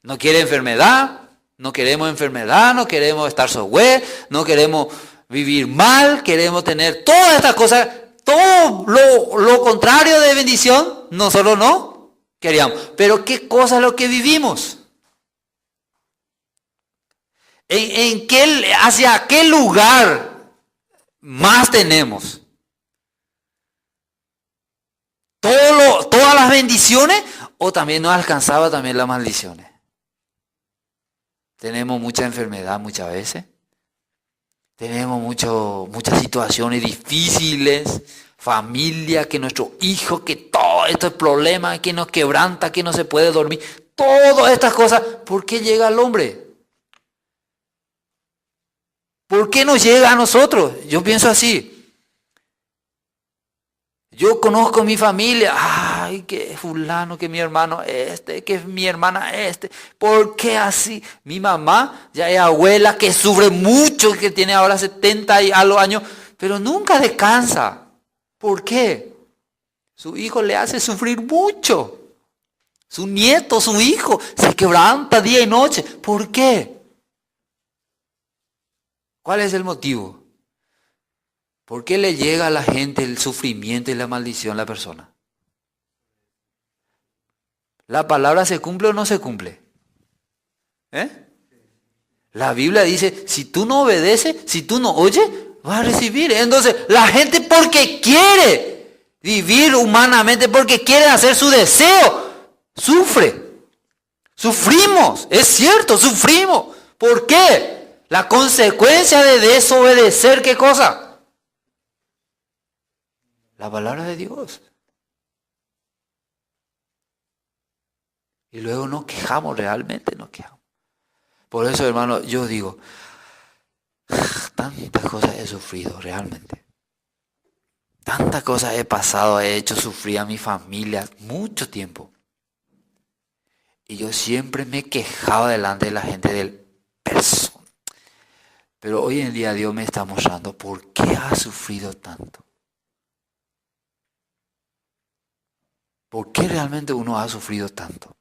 No quiere enfermedad. No queremos enfermedad, no queremos estar software, no queremos vivir mal, queremos tener todas estas cosas, todo lo contrario de bendición, nosotros no queríamos. Pero ¿qué cosa es lo que vivimos? ¿Hacia qué lugar más tenemos? ¿Todas las bendiciones o también nos alcanzaba también las maldiciones? Tenemos mucha enfermedad muchas veces. Tenemos muchas situaciones difíciles. Familia, que nuestro hijo, que todo todos estos problemas, que nos quebranta, que no se puede dormir, todas estas cosas, ¿por qué llega al hombre? ¿Por qué nos llega a nosotros? Yo pienso así. Yo conozco mi familia, ay, que fulano, que mi hermano que mi hermana ¿por qué así? Mi mamá ya es abuela, que sufre mucho, que tiene ahora 70 y algo años, pero nunca descansa. ¿Por qué? Su hijo le hace sufrir mucho. Su nieto, su hijo, se quebranta día y noche. ¿Por qué? ¿Cuál es el motivo? ¿Por qué le llega a la gente el sufrimiento y la maldición a la persona? ¿La palabra se cumple o no se cumple? La Biblia dice, si tú no obedeces, si tú no oyes, vas a recibir. Entonces, la gente porque quiere vivir humanamente, porque quiere hacer su deseo, sufre. Sufrimos, es cierto, sufrimos. ¿Por qué? La consecuencia de desobedecer, ¿qué cosa? La palabra de Dios. Y luego nos quejamos, realmente nos quejamos. Por eso, hermano, yo digo, tantas cosas he sufrido realmente. Tantas cosas he pasado, he hecho sufrir a mi familia mucho tiempo. Y yo siempre me quejaba delante de la gente del persona. Pero hoy en día Dios me está mostrando por qué ha sufrido tanto. ¿Por qué realmente uno ha sufrido tanto?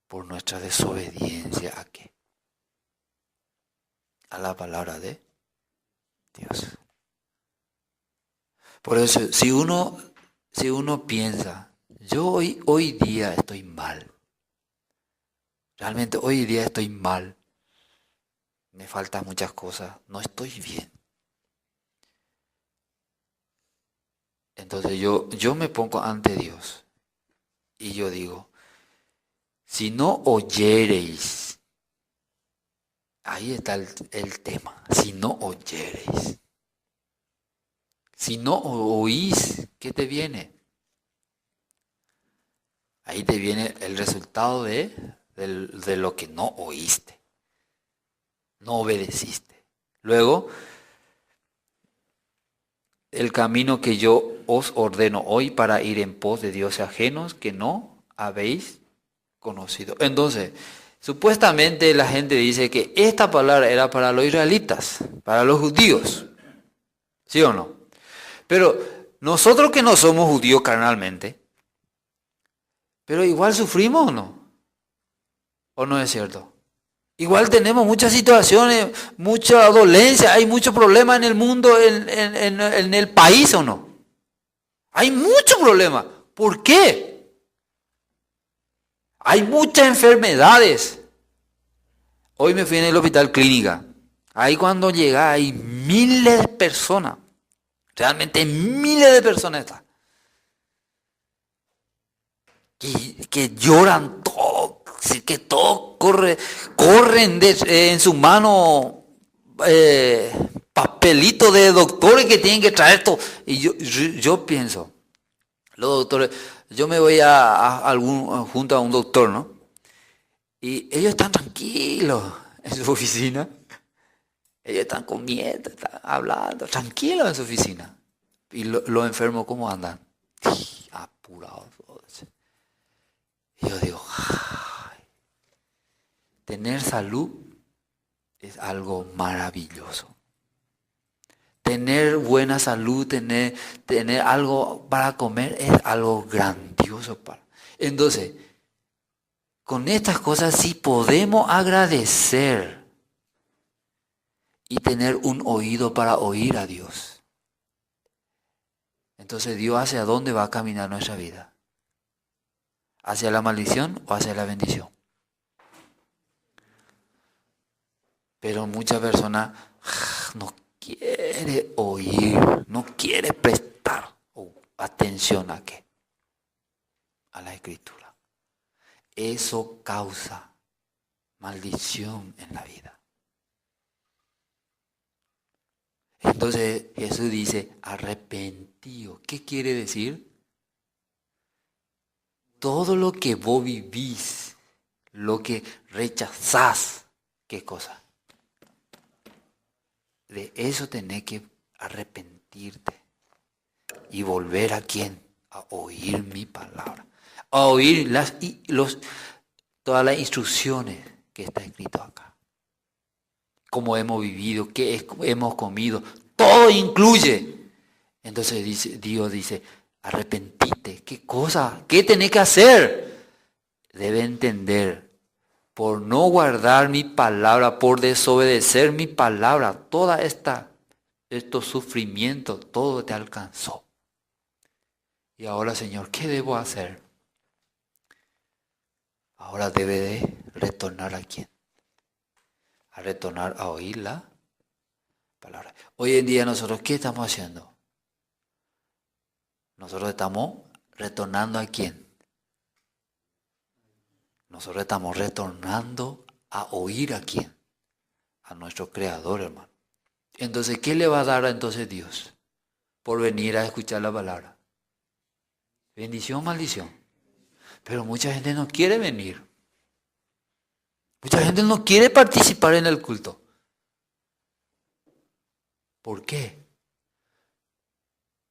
Por nuestra desobediencia ¿a qué? A la palabra de Dios. Por eso, si uno piensa, yo hoy día estoy mal. Realmente hoy día estoy mal. Me faltan muchas cosas. No estoy bien. Entonces yo me pongo ante Dios y yo digo, si no oyereis, ahí está el tema, si no oyereis, si no oís, ¿qué te viene? Ahí te viene el resultado de lo que no oíste, no obedeciste. Luego, el camino que yo os ordeno hoy para ir en pos de dioses ajenos que no habéis conocido. Entonces, supuestamente la gente dice que esta palabra era para los israelitas, para los judíos. ¿Sí o no? Pero nosotros que no somos judíos carnalmente, pero igual sufrimos o no. ¿O no es cierto? Igual tenemos muchas situaciones, mucha dolencia, hay muchos problemas en el mundo, en el país o no. Hay muchos problemas. ¿Por qué? Hay muchas enfermedades. Hoy me fui en el hospital clínica. Ahí cuando llega hay miles de personas. Realmente miles de personas están. Que lloran todo. Que todos corren en su mano papelito de doctores que tienen que traer todo. Y yo pienso, los doctores, yo me voy junto a un doctor, ¿no? Y ellos están tranquilos en su oficina. Ellos están comiendo, están hablando, tranquilos en su oficina. Y los enfermos, ¿cómo andan? Apurados. Y yo digo, tener salud es algo maravilloso. Tener buena salud, tener algo para comer es algo grandioso. Entonces, con estas cosas sí podemos agradecer y tener un oído para oír a Dios. Entonces, ¿Dios hacia dónde va a caminar nuestra vida? ¿Hacia la maldición o hacia la bendición? Pero muchas personas no quiere oír, no quiere prestar atención a qué, a la Escritura. Eso causa maldición en la vida. Entonces Jesús dice arrepentido. ¿Qué quiere decir? todo lo que vos vivís, lo que rechazás, ¿qué cosa? De eso tenés que arrepentirte y volver ¿a quién? A oír mi palabra, a oír todas las instrucciones que está escrito acá. Cómo hemos vivido, qué hemos comido, todo incluye. Entonces Dios dice, arrepentite, ¿qué cosa? ¿Qué tenés que hacer? Debe entender, por no guardar mi palabra, por desobedecer mi palabra, toda estos sufrimientos, todo te alcanzó. Y ahora, Señor, ¿qué debo hacer? Ahora debe de retornar ¿a quién? A retornar a oír la palabra. Hoy en día nosotros, ¿qué estamos haciendo? Nosotros estamos retornando ¿a quién? Nosotros estamos retornando a oír ¿a quién? A nuestro Creador, hermano. Entonces, ¿qué le va a dar entonces Dios por venir a escuchar la palabra? ¿Bendición o maldición? Pero mucha gente no quiere venir. Mucha gente no quiere participar en el culto. ¿Por qué?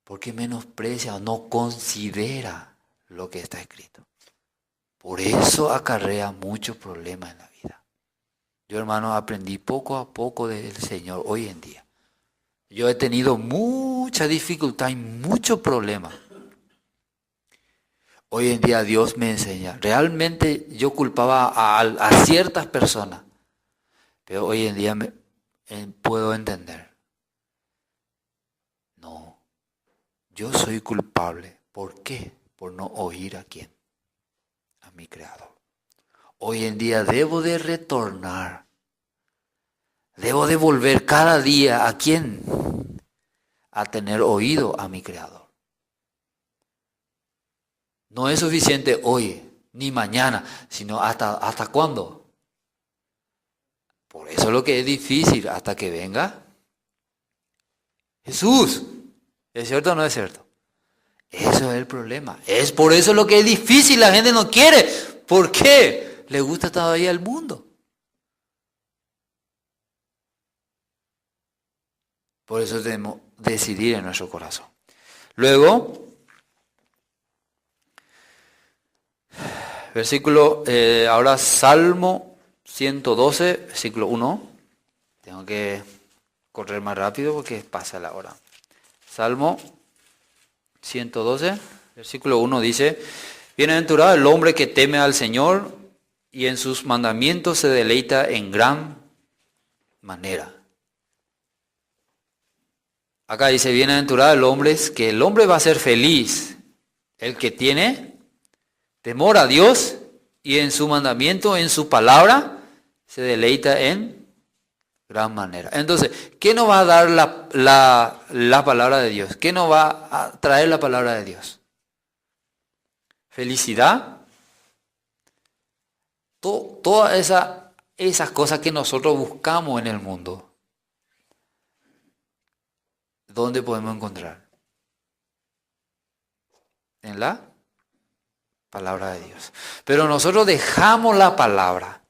Porque menosprecia o no considera lo que está escrito. Por eso acarrea muchos problemas en la vida. Yo, hermano, aprendí poco a poco del Señor hoy en día. Yo he tenido mucha dificultad y muchos problemas. Hoy en día Dios me enseña. Realmente yo culpaba a ciertas personas, pero hoy en día puedo entender. No, yo soy culpable. ¿Por qué? Por no oír ¿a quién? A mi Creador. Hoy en día debo de retornar. Debo de volver cada día ¿a quién? A tener oído a mi Creador. No es suficiente hoy, ni mañana, sino ¿hasta cuándo? Por eso es lo que es difícil, hasta que venga Jesús. ¿Es cierto o no es cierto? Eso es el problema. Es por eso lo que es difícil, la gente no quiere. ¿Por qué? Le gusta todavía el mundo. Por eso debemos decidir en nuestro corazón. Luego, ahora Salmo 112, versículo 1. Tengo que correr más rápido porque pasa la hora. Salmo 112, versículo 1 dice: Bienaventurado el hombre que teme al Señor y en sus mandamientos se deleita en gran manera. Acá dice, bienaventurado el hombre, que el hombre va a ser feliz, el que tiene temor a Dios y en su mandamiento, en su palabra, se deleita en gran manera. Entonces, ¿qué nos va a dar la palabra de Dios? ¿Qué nos va a traer la palabra de Dios? Felicidad. Todas esas cosas que nosotros buscamos en el mundo. ¿Dónde podemos encontrar? En la palabra de Dios. Pero nosotros dejamos la palabra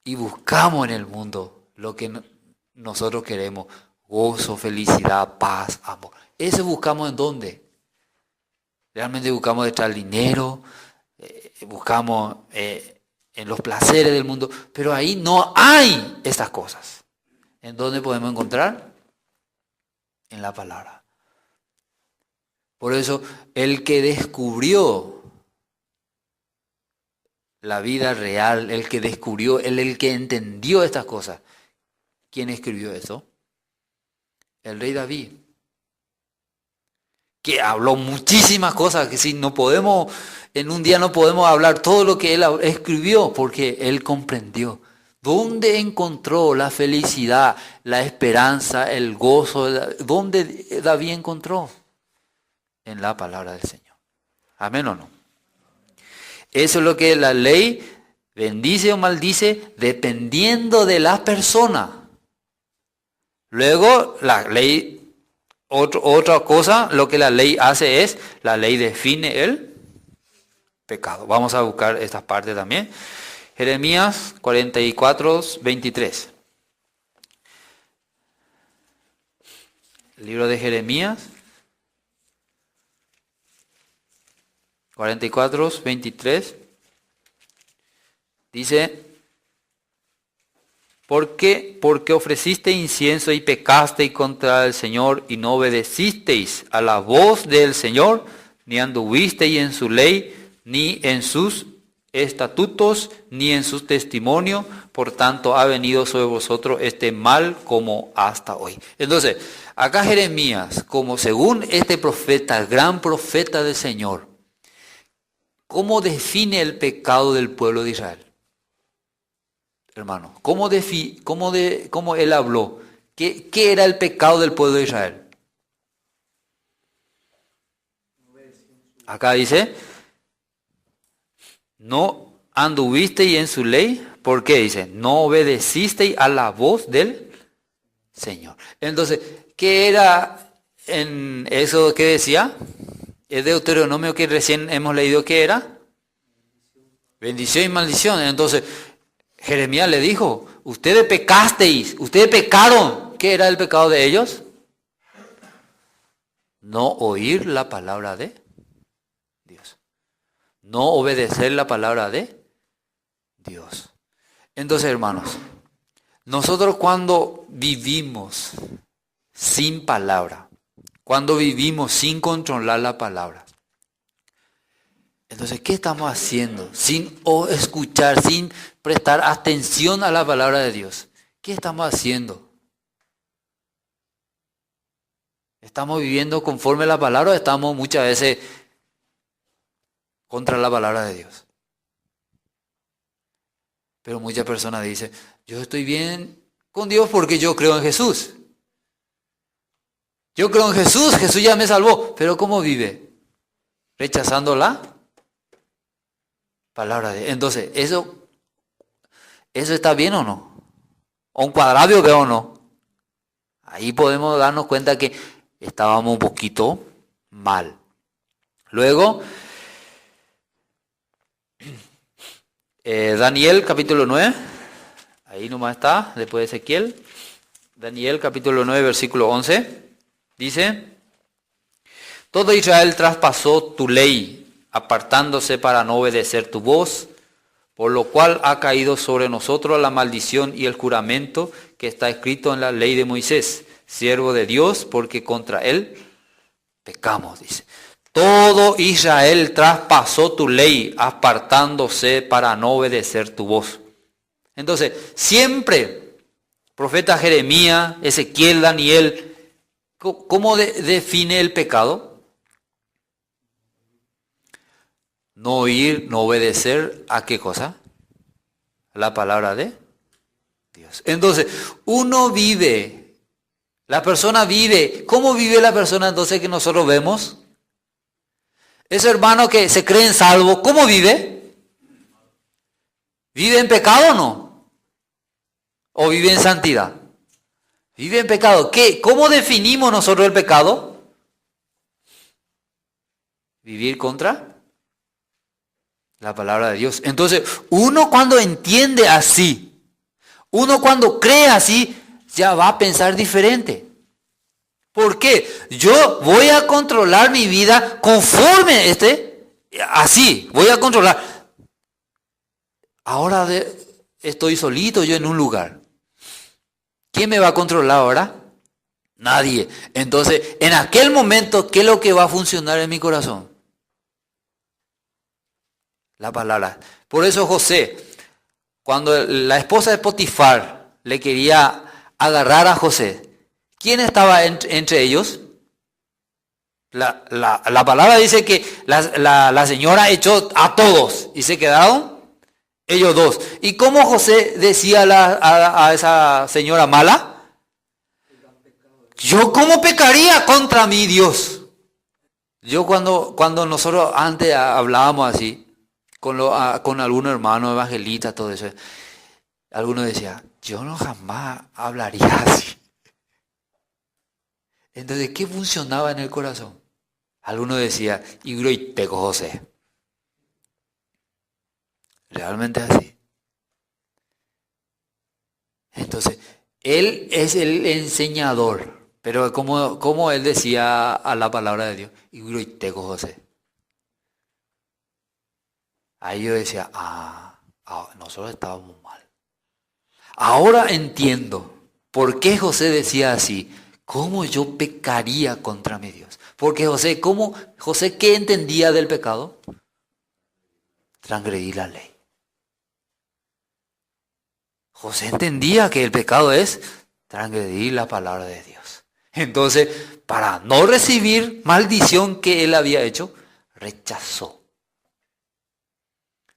y buscamos en el mundo lo que nosotros queremos: gozo, felicidad, paz, amor. Eso buscamos ¿en dónde? Realmente buscamos detrás del dinero, buscamos en los placeres del mundo, pero ahí no hay estas cosas. ¿En dónde podemos encontrar? En la palabra. Por eso, el que descubrió la vida real, el que descubrió, el que entendió estas cosas, ¿quién escribió eso? El rey David, que habló muchísimas cosas, que si no podemos, en un día no podemos hablar todo lo que él escribió, porque él comprendió. ¿Dónde encontró la felicidad, la esperanza, el gozo? ¿Dónde David encontró? En la palabra del Señor. ¿Amén o no? Eso es lo que la ley bendice o maldice dependiendo de la persona. Luego, la ley, otra cosa, lo que la ley hace es, la ley define el pecado. Vamos a buscar esta parte también. Jeremías 44, 23. El libro de Jeremías 44, 23. Dice: ¿Por qué? Porque ofreciste incienso y pecasteis contra el Señor y no obedecisteis a la voz del Señor, ni anduvisteis en su ley, ni en sus estatutos, ni en sus testimonios. Por tanto, ha venido sobre vosotros este mal como hasta hoy. Entonces, acá Jeremías, como según este profeta, el gran profeta del Señor, ¿cómo define el pecado del pueblo de Israel? Hermano, ¿cómo él habló? ¿Qué era el pecado del pueblo de Israel? Acá dice: no anduvisteis en su ley. ¿Por qué? Dice: no obedecisteis a la voz del Señor. Entonces, ¿qué era en eso que decía? El Deuteronomio que recién hemos leído, ¿qué era? Bendición y maldición. Entonces, Jeremías le dijo: ustedes pecasteis, ustedes pecaron. ¿Qué era el pecado de ellos? No oír la palabra de Dios. No obedecer la palabra de Dios. Entonces, hermanos, nosotros cuando vivimos sin palabra, cuando vivimos sin controlar la palabra, entonces, ¿qué estamos haciendo? Sin escuchar, sin prestar atención a la palabra de Dios. ¿Qué estamos haciendo? ¿Estamos viviendo conforme a la palabra o estamos muchas veces contra la palabra de Dios? Pero muchas personas dicen: yo estoy bien con Dios porque yo creo en Jesús. Yo creo en Jesús, Jesús ya me salvó. Pero ¿cómo vive? Rechazando la palabra de Dios. Entonces, ¿eso está bien o no? ¿O un cuadrado veo o no? Ahí podemos darnos cuenta que estábamos un poquito mal. Luego, Daniel capítulo 9, ahí nomás está, después de Ezequiel. Daniel capítulo 9, versículo 11, dice: todo Israel traspasó tu ley, apartándose para no obedecer tu voz, por lo cual ha caído sobre nosotros la maldición y el juramento que está escrito en la ley de Moisés, siervo de Dios, porque contra él pecamos, dice. Todo Israel traspasó tu ley, apartándose para no obedecer tu voz. Entonces, siempre, profeta Jeremías, Ezequiel, Daniel, ¿cómo define el pecado? No oír, no obedecer, ¿a qué cosa? La palabra de Dios. Entonces, uno vive, la persona vive. ¿Cómo vive la persona entonces que nosotros vemos? Ese hermano que se cree en salvo, ¿cómo vive? ¿Vive en pecado o no? ¿O vive en santidad? Vive en pecado. ¿Qué? ¿Cómo definimos nosotros el pecado? Vivir contra la palabra de Dios. Entonces, uno cuando entiende así, uno cuando cree así, ya va a pensar diferente. ¿Por qué? Yo voy a controlar mi vida conforme así, voy a controlar. Ahora estoy solito yo en un lugar. ¿Quién me va a controlar ahora? Nadie. Entonces, en aquel momento, ¿qué es lo que va a funcionar en mi corazón? La palabra. Por eso José, cuando la esposa de Potifar le quería agarrar a José, ¿quién estaba entre ellos? La palabra dice que la señora echó a todos y se quedaron ellos dos. ¿Y cómo José decía a esa señora mala? ¿Yo cómo pecaría contra mi Dios? Yo cuando nosotros antes hablábamos así, con algunos hermanos evangelistas, todo eso, algunos decían: yo no jamás hablaría así. Entonces, ¿qué funcionaba en el corazón? Algunos decían: y pecó José. Realmente es así. Entonces, Él es el enseñador. Pero como Él decía a la palabra de Dios, y gruiteco José. Ahí yo decía, nosotros estábamos mal. Ahora entiendo por qué José decía así. ¿Cómo yo pecaría contra mi Dios? Porque José, ¿qué entendía del pecado? Transgredir la ley. José entendía que el pecado es transgredir la palabra de Dios. Entonces, para no recibir maldición que él había hecho, rechazó.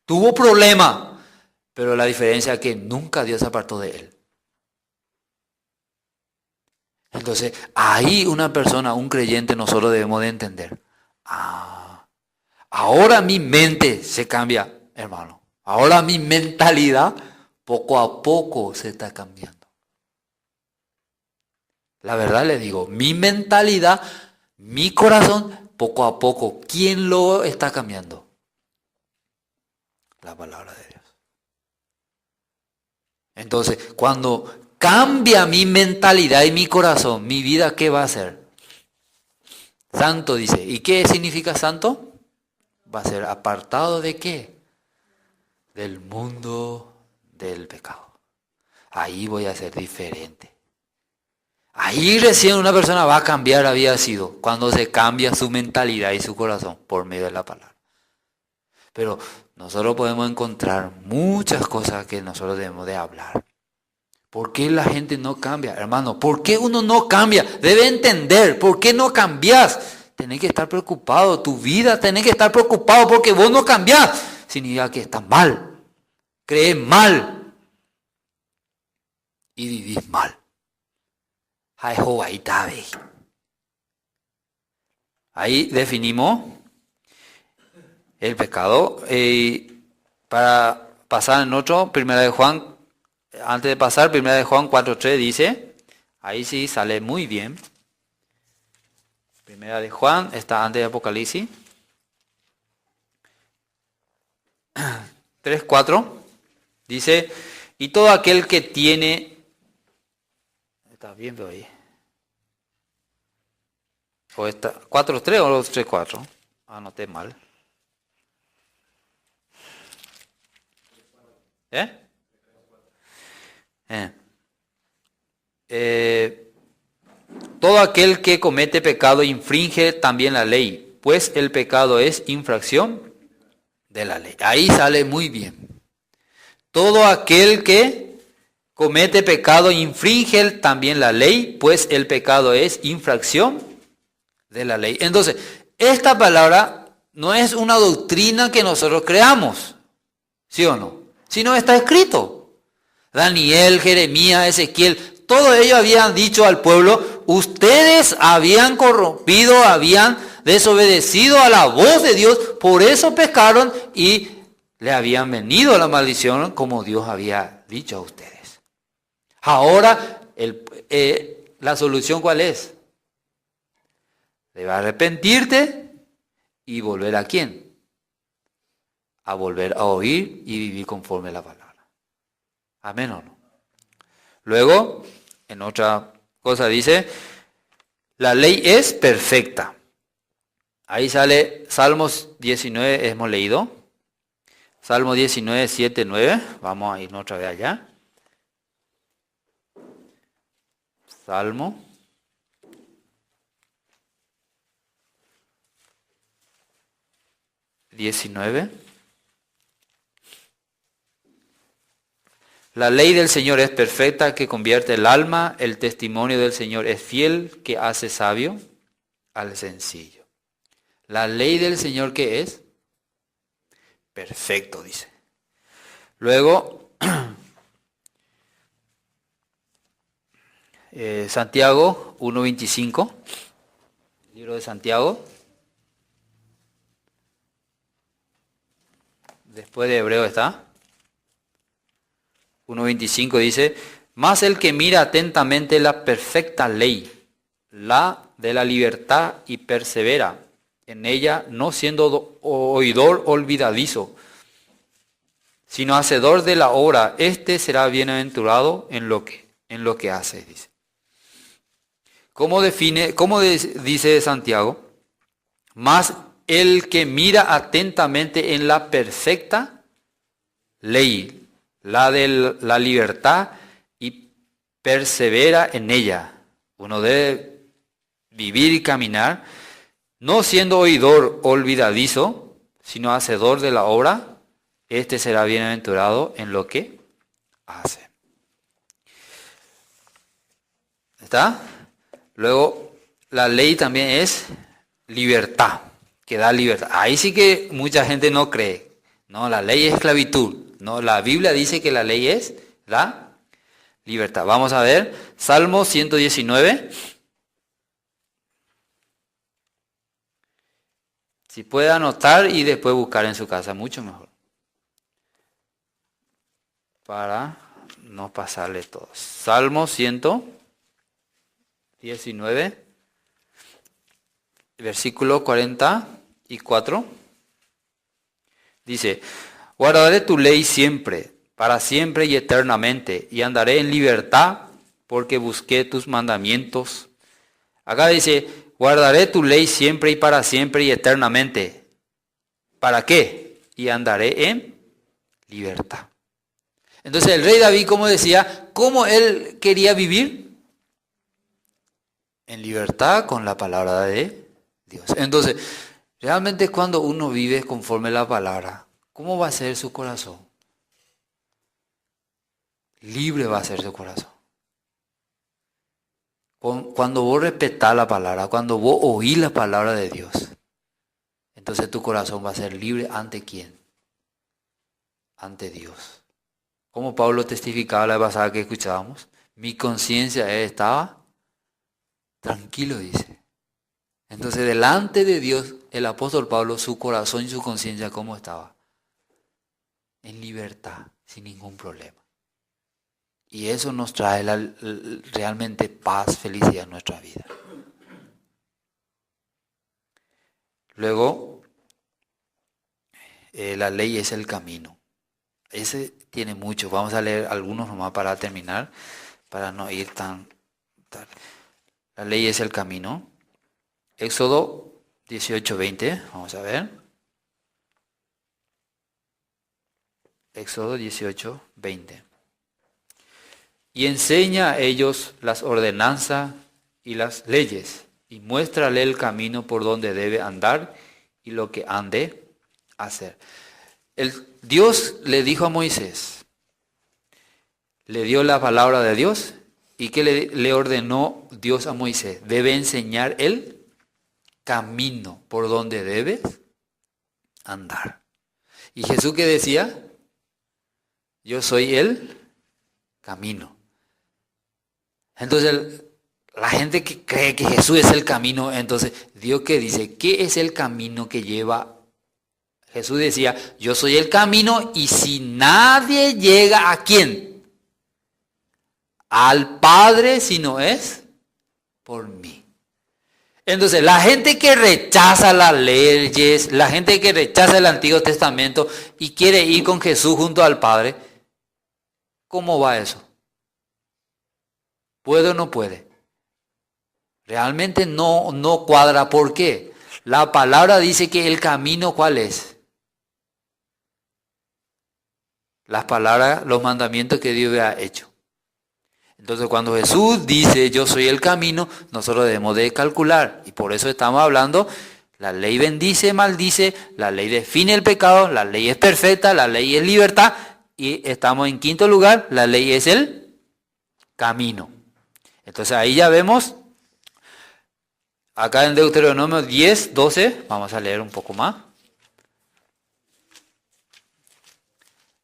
Tuvo problema, pero la diferencia es que nunca Dios se apartó de él. Entonces, ahí una persona, un creyente, nosotros debemos de entender. Ahora mi mente se cambia, hermano. Ahora mi mentalidad poco a poco se está cambiando. La verdad le digo, mi mentalidad, mi corazón, poco a poco, ¿quién lo está cambiando? La palabra de Dios. Entonces, cuando cambia mi mentalidad y mi corazón, mi vida, ¿qué va a ser? Santo dice. ¿Y qué significa santo? Va a ser apartado ¿de qué? Del mundo del pecado. Ahí voy a ser diferente. Ahí recién una persona va a cambiar había sido cuando se cambia su mentalidad y su corazón por medio de la palabra. Pero nosotros podemos encontrar muchas cosas que nosotros debemos de hablar. ¿Por qué la gente no cambia? Hermano, ¿por qué uno no cambia? Debe entender, ¿por qué no cambias? Tenés que estar preocupado, tu vida tenés que estar preocupado porque vos no cambiás. Significa que estás mal, crees mal y vivís mal. Ahí definimos el pecado. Para pasar en otro, Primera de Juan, antes de pasar, Primera de Juan 4:3 dice, ahí sí sale muy bien. Primera de Juan está antes de Apocalipsis. 3:4 dice, y todo aquel que tiene... Está bien, pero ahí. O está 4:3 o 3:4. Anoté mal. Todo aquel que comete pecado infringe también la ley, pues el pecado es infracción de la ley. Ahí sale muy bien. Todo aquel que comete pecado infringe también la ley, pues el pecado es infracción de la ley. Entonces, esta palabra no es una doctrina que nosotros creamos, ¿sí o no? Sino está escrito. Daniel, Jeremías, Ezequiel, todos ellos habían dicho al pueblo, ustedes habían corrompido, habían desobedecido a la voz de Dios, por eso pecaron y le habían venido la maldición como Dios había dicho a ustedes. Ahora, la solución ¿cuál es? Debe arrepentirte y volver ¿a quién? A volver a oír y vivir conforme a la palabra. Amén o no. Luego, en otra cosa dice, la ley es perfecta. Ahí sale Salmos 19, hemos leído. Salmo 19, 7, 9. Vamos a irnos otra vez allá. Salmo. La ley del Señor es perfecta, que convierte el alma. El testimonio del Señor es fiel, que hace sabio al sencillo. La ley del Señor, ¿qué es? Perfecto, dice. Luego, Santiago 1:25. Libro de Santiago. Después de Hebreo está. 1:25 dice, mas el que mira atentamente la perfecta ley, la de la libertad y persevera en ella, no siendo oidor olvidadizo, sino hacedor de la obra, este será bienaventurado en lo que hace, dice. ¿Cómo dice Santiago? Mas el que mira atentamente en la perfecta ley, la de la libertad, y persevera en ella. Uno debe vivir y caminar, no siendo oidor olvidadizo, sino hacedor de la obra, este será bienaventurado en lo que hace. ¿Está? Luego, la ley también es libertad, que da libertad. Ahí sí que mucha gente no cree. No, la ley es esclavitud. No, la Biblia dice que la ley es la libertad. Vamos a ver, Salmo 119. Si puede anotar y después buscar en su casa, mucho mejor. Para no pasarle todo. Salmo 119, versículo 44. Dice, guardaré tu ley siempre, para siempre y eternamente, y andaré en libertad, porque busqué tus mandamientos. Acá dice, guardaré tu ley siempre y para siempre y eternamente. ¿Para qué? Y andaré en libertad. Entonces el rey David, como decía, ¿cómo él quería vivir? En libertad con la palabra de Dios. Entonces, realmente cuando uno vive conforme a la palabra, ¿cómo va a ser su corazón? Libre va a ser su corazón. Cuando vos respetás la palabra, cuando vos oís la palabra de Dios, entonces tu corazón va a ser libre. ¿Ante quién? Ante Dios. Como Pablo testificaba la pasada que escuchábamos, mi conciencia estaba tranquilo, dice. Entonces, delante de Dios, el apóstol Pablo, su corazón y su conciencia, ¿cómo estaba? En libertad, sin ningún problema. Y eso nos trae realmente paz, felicidad en nuestra vida. Luego, la ley es el camino. Ese tiene mucho. Vamos a leer algunos nomás para terminar, para no ir tan tarde. La ley es el camino. Éxodo 18:20, vamos a ver. Éxodo 18:20. Y enseña a ellos las ordenanzas y las leyes, y muéstrale el camino por donde debe andar y lo que han de hacer. Dios le dijo a Moisés, le dio la palabra de Dios, y que le ordenó Dios a Moisés, debe enseñar el camino por donde debes andar. Y Jesús, ¿qué decía? Yo soy el camino. Entonces, la gente que cree que Jesús es el camino, entonces, Dios, ¿qué dice? ¿Qué es el camino que lleva? Jesús decía, yo soy el camino, y si nadie llega ¿a quién? Al Padre, si no es por mí. Entonces, la gente que rechaza las leyes, la gente que rechaza el Antiguo Testamento y quiere ir con Jesús junto al Padre, ¿cómo va eso? ¿Puede o no puede? Realmente no cuadra. ¿Por qué? La palabra dice que el camino, ¿cuál es? Las palabras, los mandamientos que Dios ha hecho. Entonces, cuando Jesús dice, yo soy el camino, nosotros debemos de calcular. Y por eso estamos hablando, la ley bendice, maldice, la ley define el pecado, la ley es perfecta, la ley es libertad. Y estamos en quinto lugar, la ley es el camino. Entonces, ahí ya vemos, acá en Deuteronomio 10:12, vamos a leer un poco más.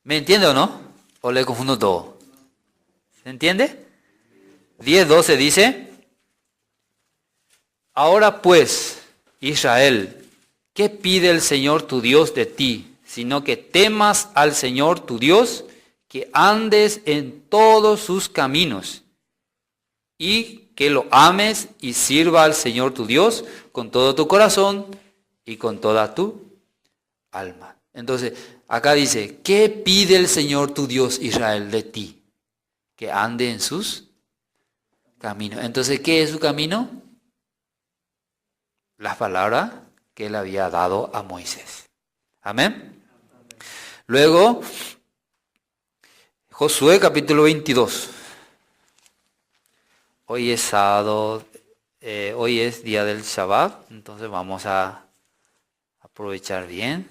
¿Me entiende o no? ¿O le confundo todo? ¿Se entiende? 10:12 dice, ahora pues, Israel, ¿qué pide el Señor tu Dios de ti? Sino que temas al Señor tu Dios, que andes en todos sus caminos, y que lo ames y sirva al Señor tu Dios con todo tu corazón y con toda tu alma. Entonces, acá dice, ¿qué pide el Señor tu Dios Israel de ti? Que ande en sus caminos. Entonces, ¿qué es su camino? Las palabras que él había dado a Moisés. Amén. Luego, Josué capítulo 22. Hoy es sábado, hoy es día del Shabbat, entonces vamos a aprovechar bien.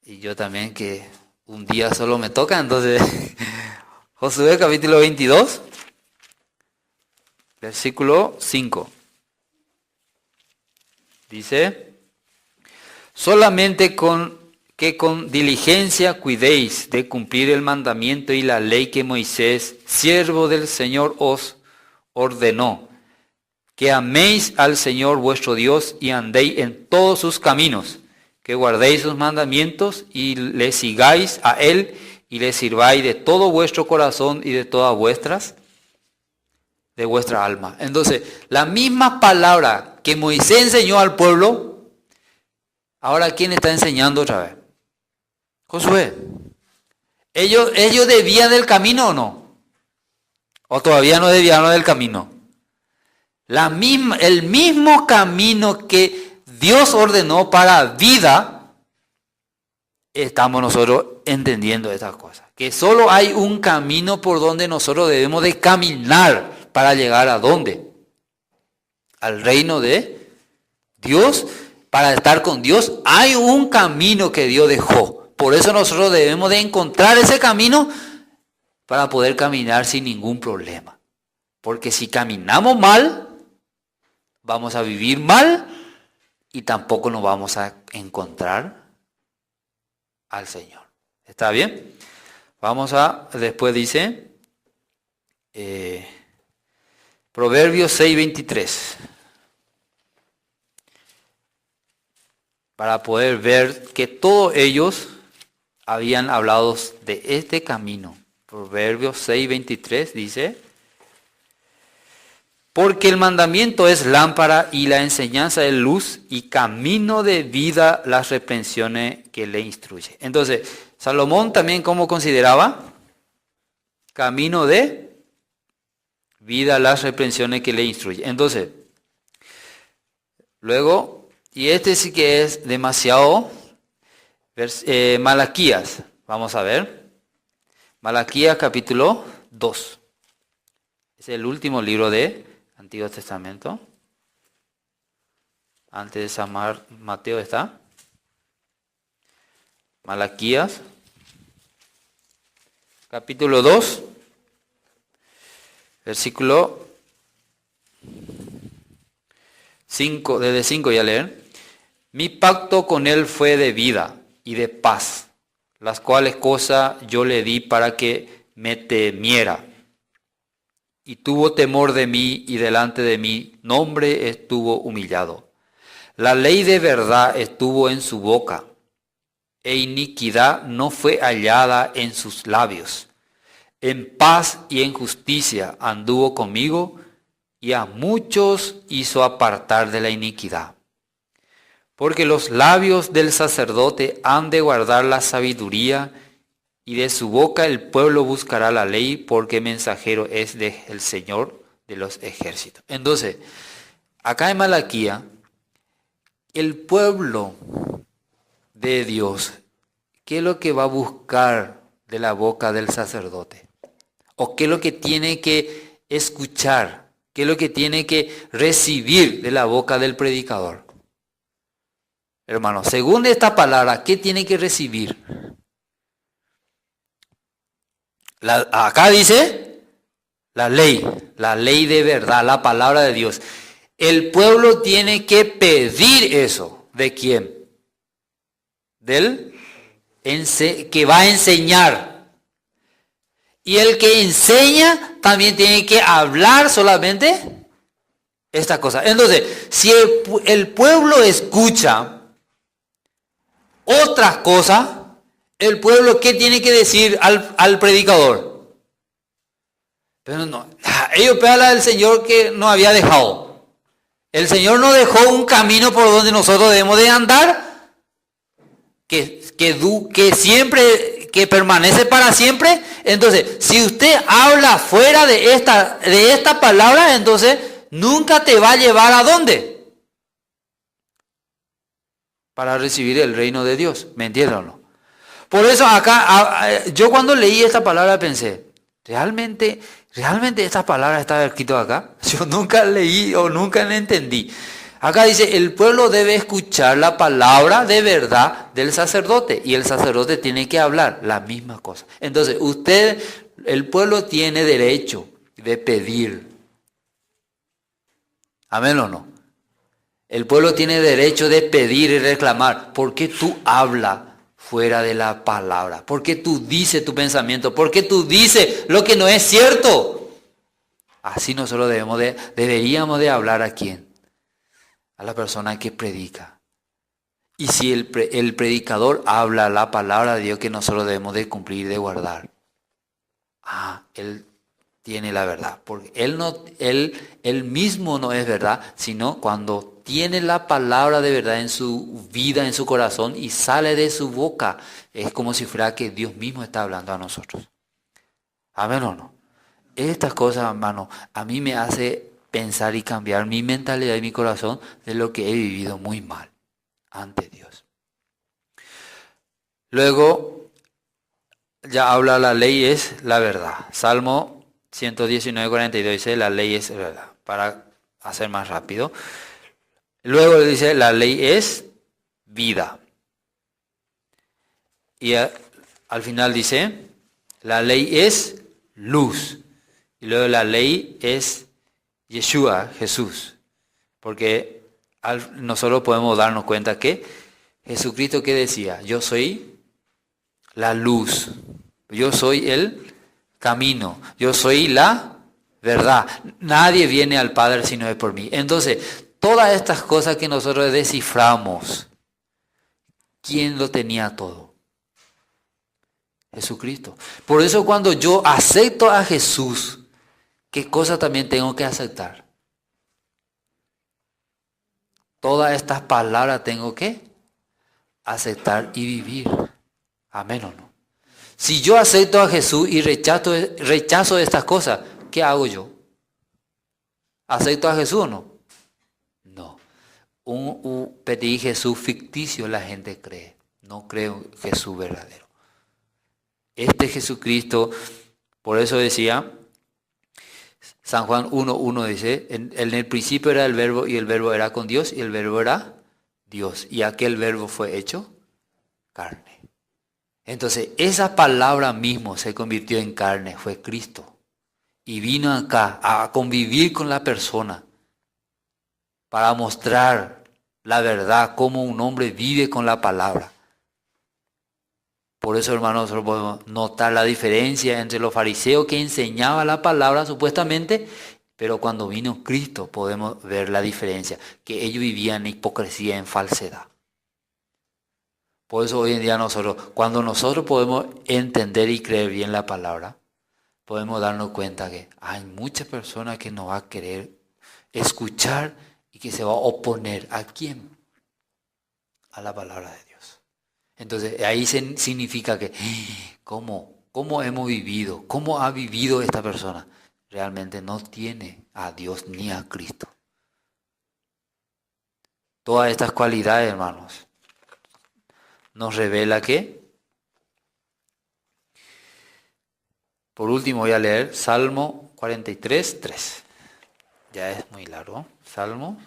Y yo también, que un día solo me toca, entonces Josué capítulo 22, versículo 5. Dice, solamente con diligencia cuidéis de cumplir el mandamiento y la ley que Moisés, siervo del Señor, os ordenó, que améis al Señor vuestro Dios y andéis en todos sus caminos, que guardéis sus mandamientos y le sigáis a Él y le sirváis de todo vuestro corazón y de todas vuestra alma. Entonces, la misma palabra que Moisés enseñó al pueblo, ahora ¿quién está enseñando otra vez? Josué. ¿Ellos debían del camino o no? ¿O todavía no debían del camino? El mismo camino que Dios ordenó para vida, estamos nosotros entendiendo estas cosas. Que solo hay un camino por donde nosotros debemos de caminar para llegar a ¿dónde? Al reino de Dios. Para estar con Dios hay un camino que Dios dejó. Por eso nosotros debemos de encontrar ese camino para poder caminar sin ningún problema. Porque si caminamos mal, vamos a vivir mal y tampoco nos vamos a encontrar al Señor. ¿Está bien? Después dice, Proverbios 6:23. Para poder ver que todos ellos habían hablado de este camino. Proverbios 6:23 dice, porque el mandamiento es lámpara y la enseñanza es luz y camino de vida las reprensiones que le instruye. Entonces, Salomón también, ¿cómo consideraba? Camino de vida las reprensiones que le instruye. Entonces, luego, y este sí que es demasiado, Malaquías, vamos a ver. Malaquías capítulo 2. Es el último libro de Antiguo Testamento. Antes de San Mateo está. Malaquías, capítulo 2, versículo 5, desde 5 ya leer. Mi pacto con él fue de vida y de paz, las cuales cosas yo le di para que me temiera. Y tuvo temor de mí, y delante de mi nombre estuvo humillado. La ley de verdad estuvo en su boca, e iniquidad no fue hallada en sus labios. En paz y en justicia anduvo conmigo, y a muchos hizo apartar de la iniquidad. Porque los labios del sacerdote han de guardar la sabiduría, y de su boca el pueblo buscará la ley, porque mensajero es del Señor de los ejércitos. Entonces, acá en Malaquía, el pueblo de Dios, ¿qué es lo que va a buscar de la boca del sacerdote? ¿O qué es lo que tiene que escuchar? ¿Qué es lo que tiene que recibir de la boca del predicador? Hermano, según esta palabra, ¿qué tiene que recibir? Acá dice la ley de verdad, la palabra de Dios. El pueblo tiene que pedir eso. ¿De quién? Del que va a enseñar. Y el que enseña también tiene que hablar solamente esta cosa. Entonces, si el pueblo escucha otras cosas, el pueblo, ¿qué tiene que decir al predicador? Pero no, ellos pegan al Señor que nos había dejado. El Señor nos dejó un camino por donde nosotros debemos de andar. que siempre, que permanece para siempre. Entonces, si usted habla fuera de esta palabra, entonces nunca te va a llevar ¿a dónde? Para recibir el reino de Dios. ¿Me entienden o no? Por eso acá, yo cuando leí esta palabra pensé, ¿realmente esta palabra está escrito acá? Yo nunca leí o nunca la entendí. Acá dice, el pueblo debe escuchar la palabra de verdad del sacerdote. Y el sacerdote tiene que hablar la misma cosa. Entonces, el pueblo tiene derecho de pedir. ¿Amén o no? El pueblo tiene derecho de pedir y reclamar. ¿Por qué tú hablas fuera de la palabra? ¿Por qué tú dices tu pensamiento? ¿Por qué tú dices lo que no es cierto? Así nosotros deberíamos de hablar ¿a quién? A la persona que predica. Y si el predicador habla la palabra de Dios que nosotros debemos de cumplir y de guardar. Él tiene la verdad. Porque él mismo no es verdad, sino cuando tiene la palabra de verdad en su vida, en su corazón, y sale de su boca, es como si fuera que Dios mismo está hablando a nosotros. ¿Amén o no? Estas cosas, hermano, a mí me hace pensar y cambiar mi mentalidad y mi corazón de lo que he vivido muy mal ante Dios. Luego, ya habla la ley es la verdad. Salmo 119:42 dice, la ley es verdad. Para hacer más rápido. Luego dice, la ley es vida. Y al final dice, la ley es luz. Y luego la ley es Yeshua, Jesús. Porque nosotros podemos darnos cuenta que Jesucristo, ¿qué decía? Yo soy la luz. Yo soy el camino. Yo soy la verdad. Nadie viene al Padre si no es por mí. Entonces, todas estas cosas que nosotros desciframos, ¿quién lo tenía todo? Jesucristo. Por eso cuando yo acepto a Jesús, ¿qué cosa también tengo que aceptar? Todas estas palabras tengo que aceptar y vivir. Amén o no. Si yo acepto a Jesús y rechazo estas cosas, ¿qué hago yo? ¿Acepto a Jesús o no? No. Un pedí Jesús ficticio la gente cree. No creo en Jesús verdadero. Este Jesucristo, por eso decía, San Juan 1:1 dice, en el principio era el verbo y el verbo era con Dios y el verbo era Dios. Y aquel verbo fue hecho carne. Entonces, esa palabra mismo se convirtió en carne, fue Cristo. Y vino acá a convivir con la persona para mostrar la verdad, cómo un hombre vive con la palabra. Por eso, hermanos, nosotros podemos notar la diferencia entre los fariseos que enseñaban la palabra supuestamente, pero cuando vino Cristo podemos ver la diferencia, que ellos vivían en hipocresía, en falsedad. Por eso hoy en día cuando nosotros podemos entender y creer bien la palabra, podemos darnos cuenta que hay muchas personas que no van a querer escuchar y que se va a oponer. ¿A quién? A la palabra de Dios. Entonces ahí significa que ¿cómo hemos vivido? ¿Cómo ha vivido esta persona? Realmente no tiene a Dios ni a Cristo. Todas estas cualidades, hermanos, nos revela que, por último voy a leer Salmo 43:3. Ya es muy largo. Salmo.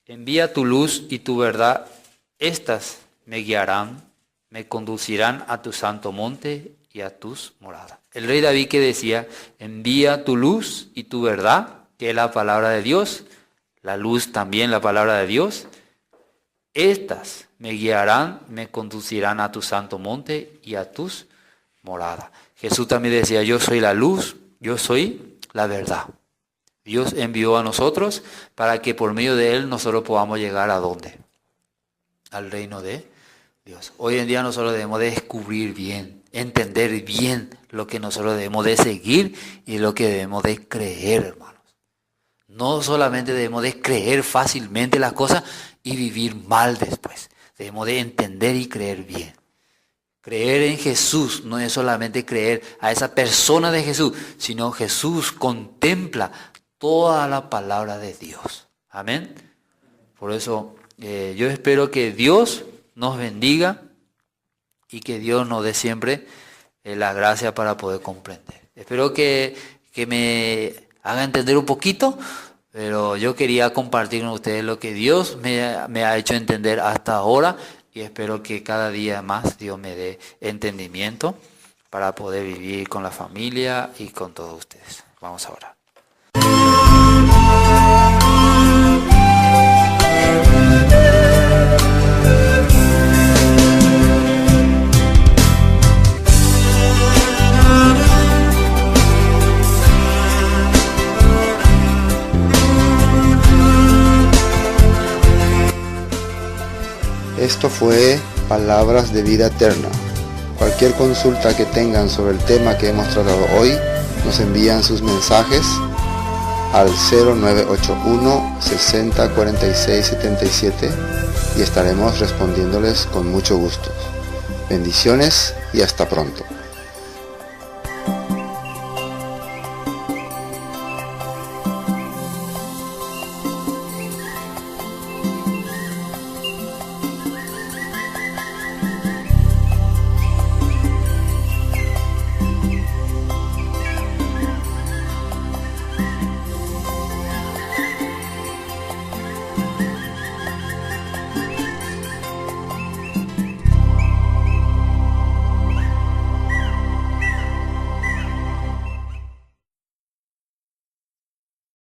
Envía tu luz y tu verdad, estas me guiarán, me conducirán a tu santo monte y a tus moradas. El rey David que decía, envía tu luz y tu verdad, que es la palabra de Dios, la luz también la palabra de Dios, estas me guiarán, me conducirán a tu santo monte y a tus moradas. Jesús también decía, yo soy la luz, yo soy la verdad. Dios envió a nosotros para que por medio de Él nosotros podamos llegar ¿a dónde? Al reino de Dios. Hoy en día nosotros debemos de descubrir bien, entender bien lo que nosotros debemos de seguir y lo que debemos de creer, hermanos. No solamente debemos de creer fácilmente las cosas y vivir mal después. Debemos de entender y creer bien. Creer en Jesús no es solamente creer a esa persona de Jesús, sino Jesús contempla toda la palabra de Dios. Amén. Por eso yo espero que Dios nos bendiga y que Dios nos dé siempre la gracia para poder comprender. Espero que me haga entender un poquito, pero yo quería compartir con ustedes lo que Dios me ha hecho entender hasta ahora. Y espero que cada día más Dios me dé entendimiento para poder vivir con la familia y con todos ustedes. Vamos a orar. Esto fue Palabras de Vida Eterna. Cualquier consulta que tengan sobre el tema que hemos tratado hoy, nos envían sus mensajes al 0981 60 46 77 y estaremos respondiéndoles con mucho gusto. Bendiciones y hasta pronto.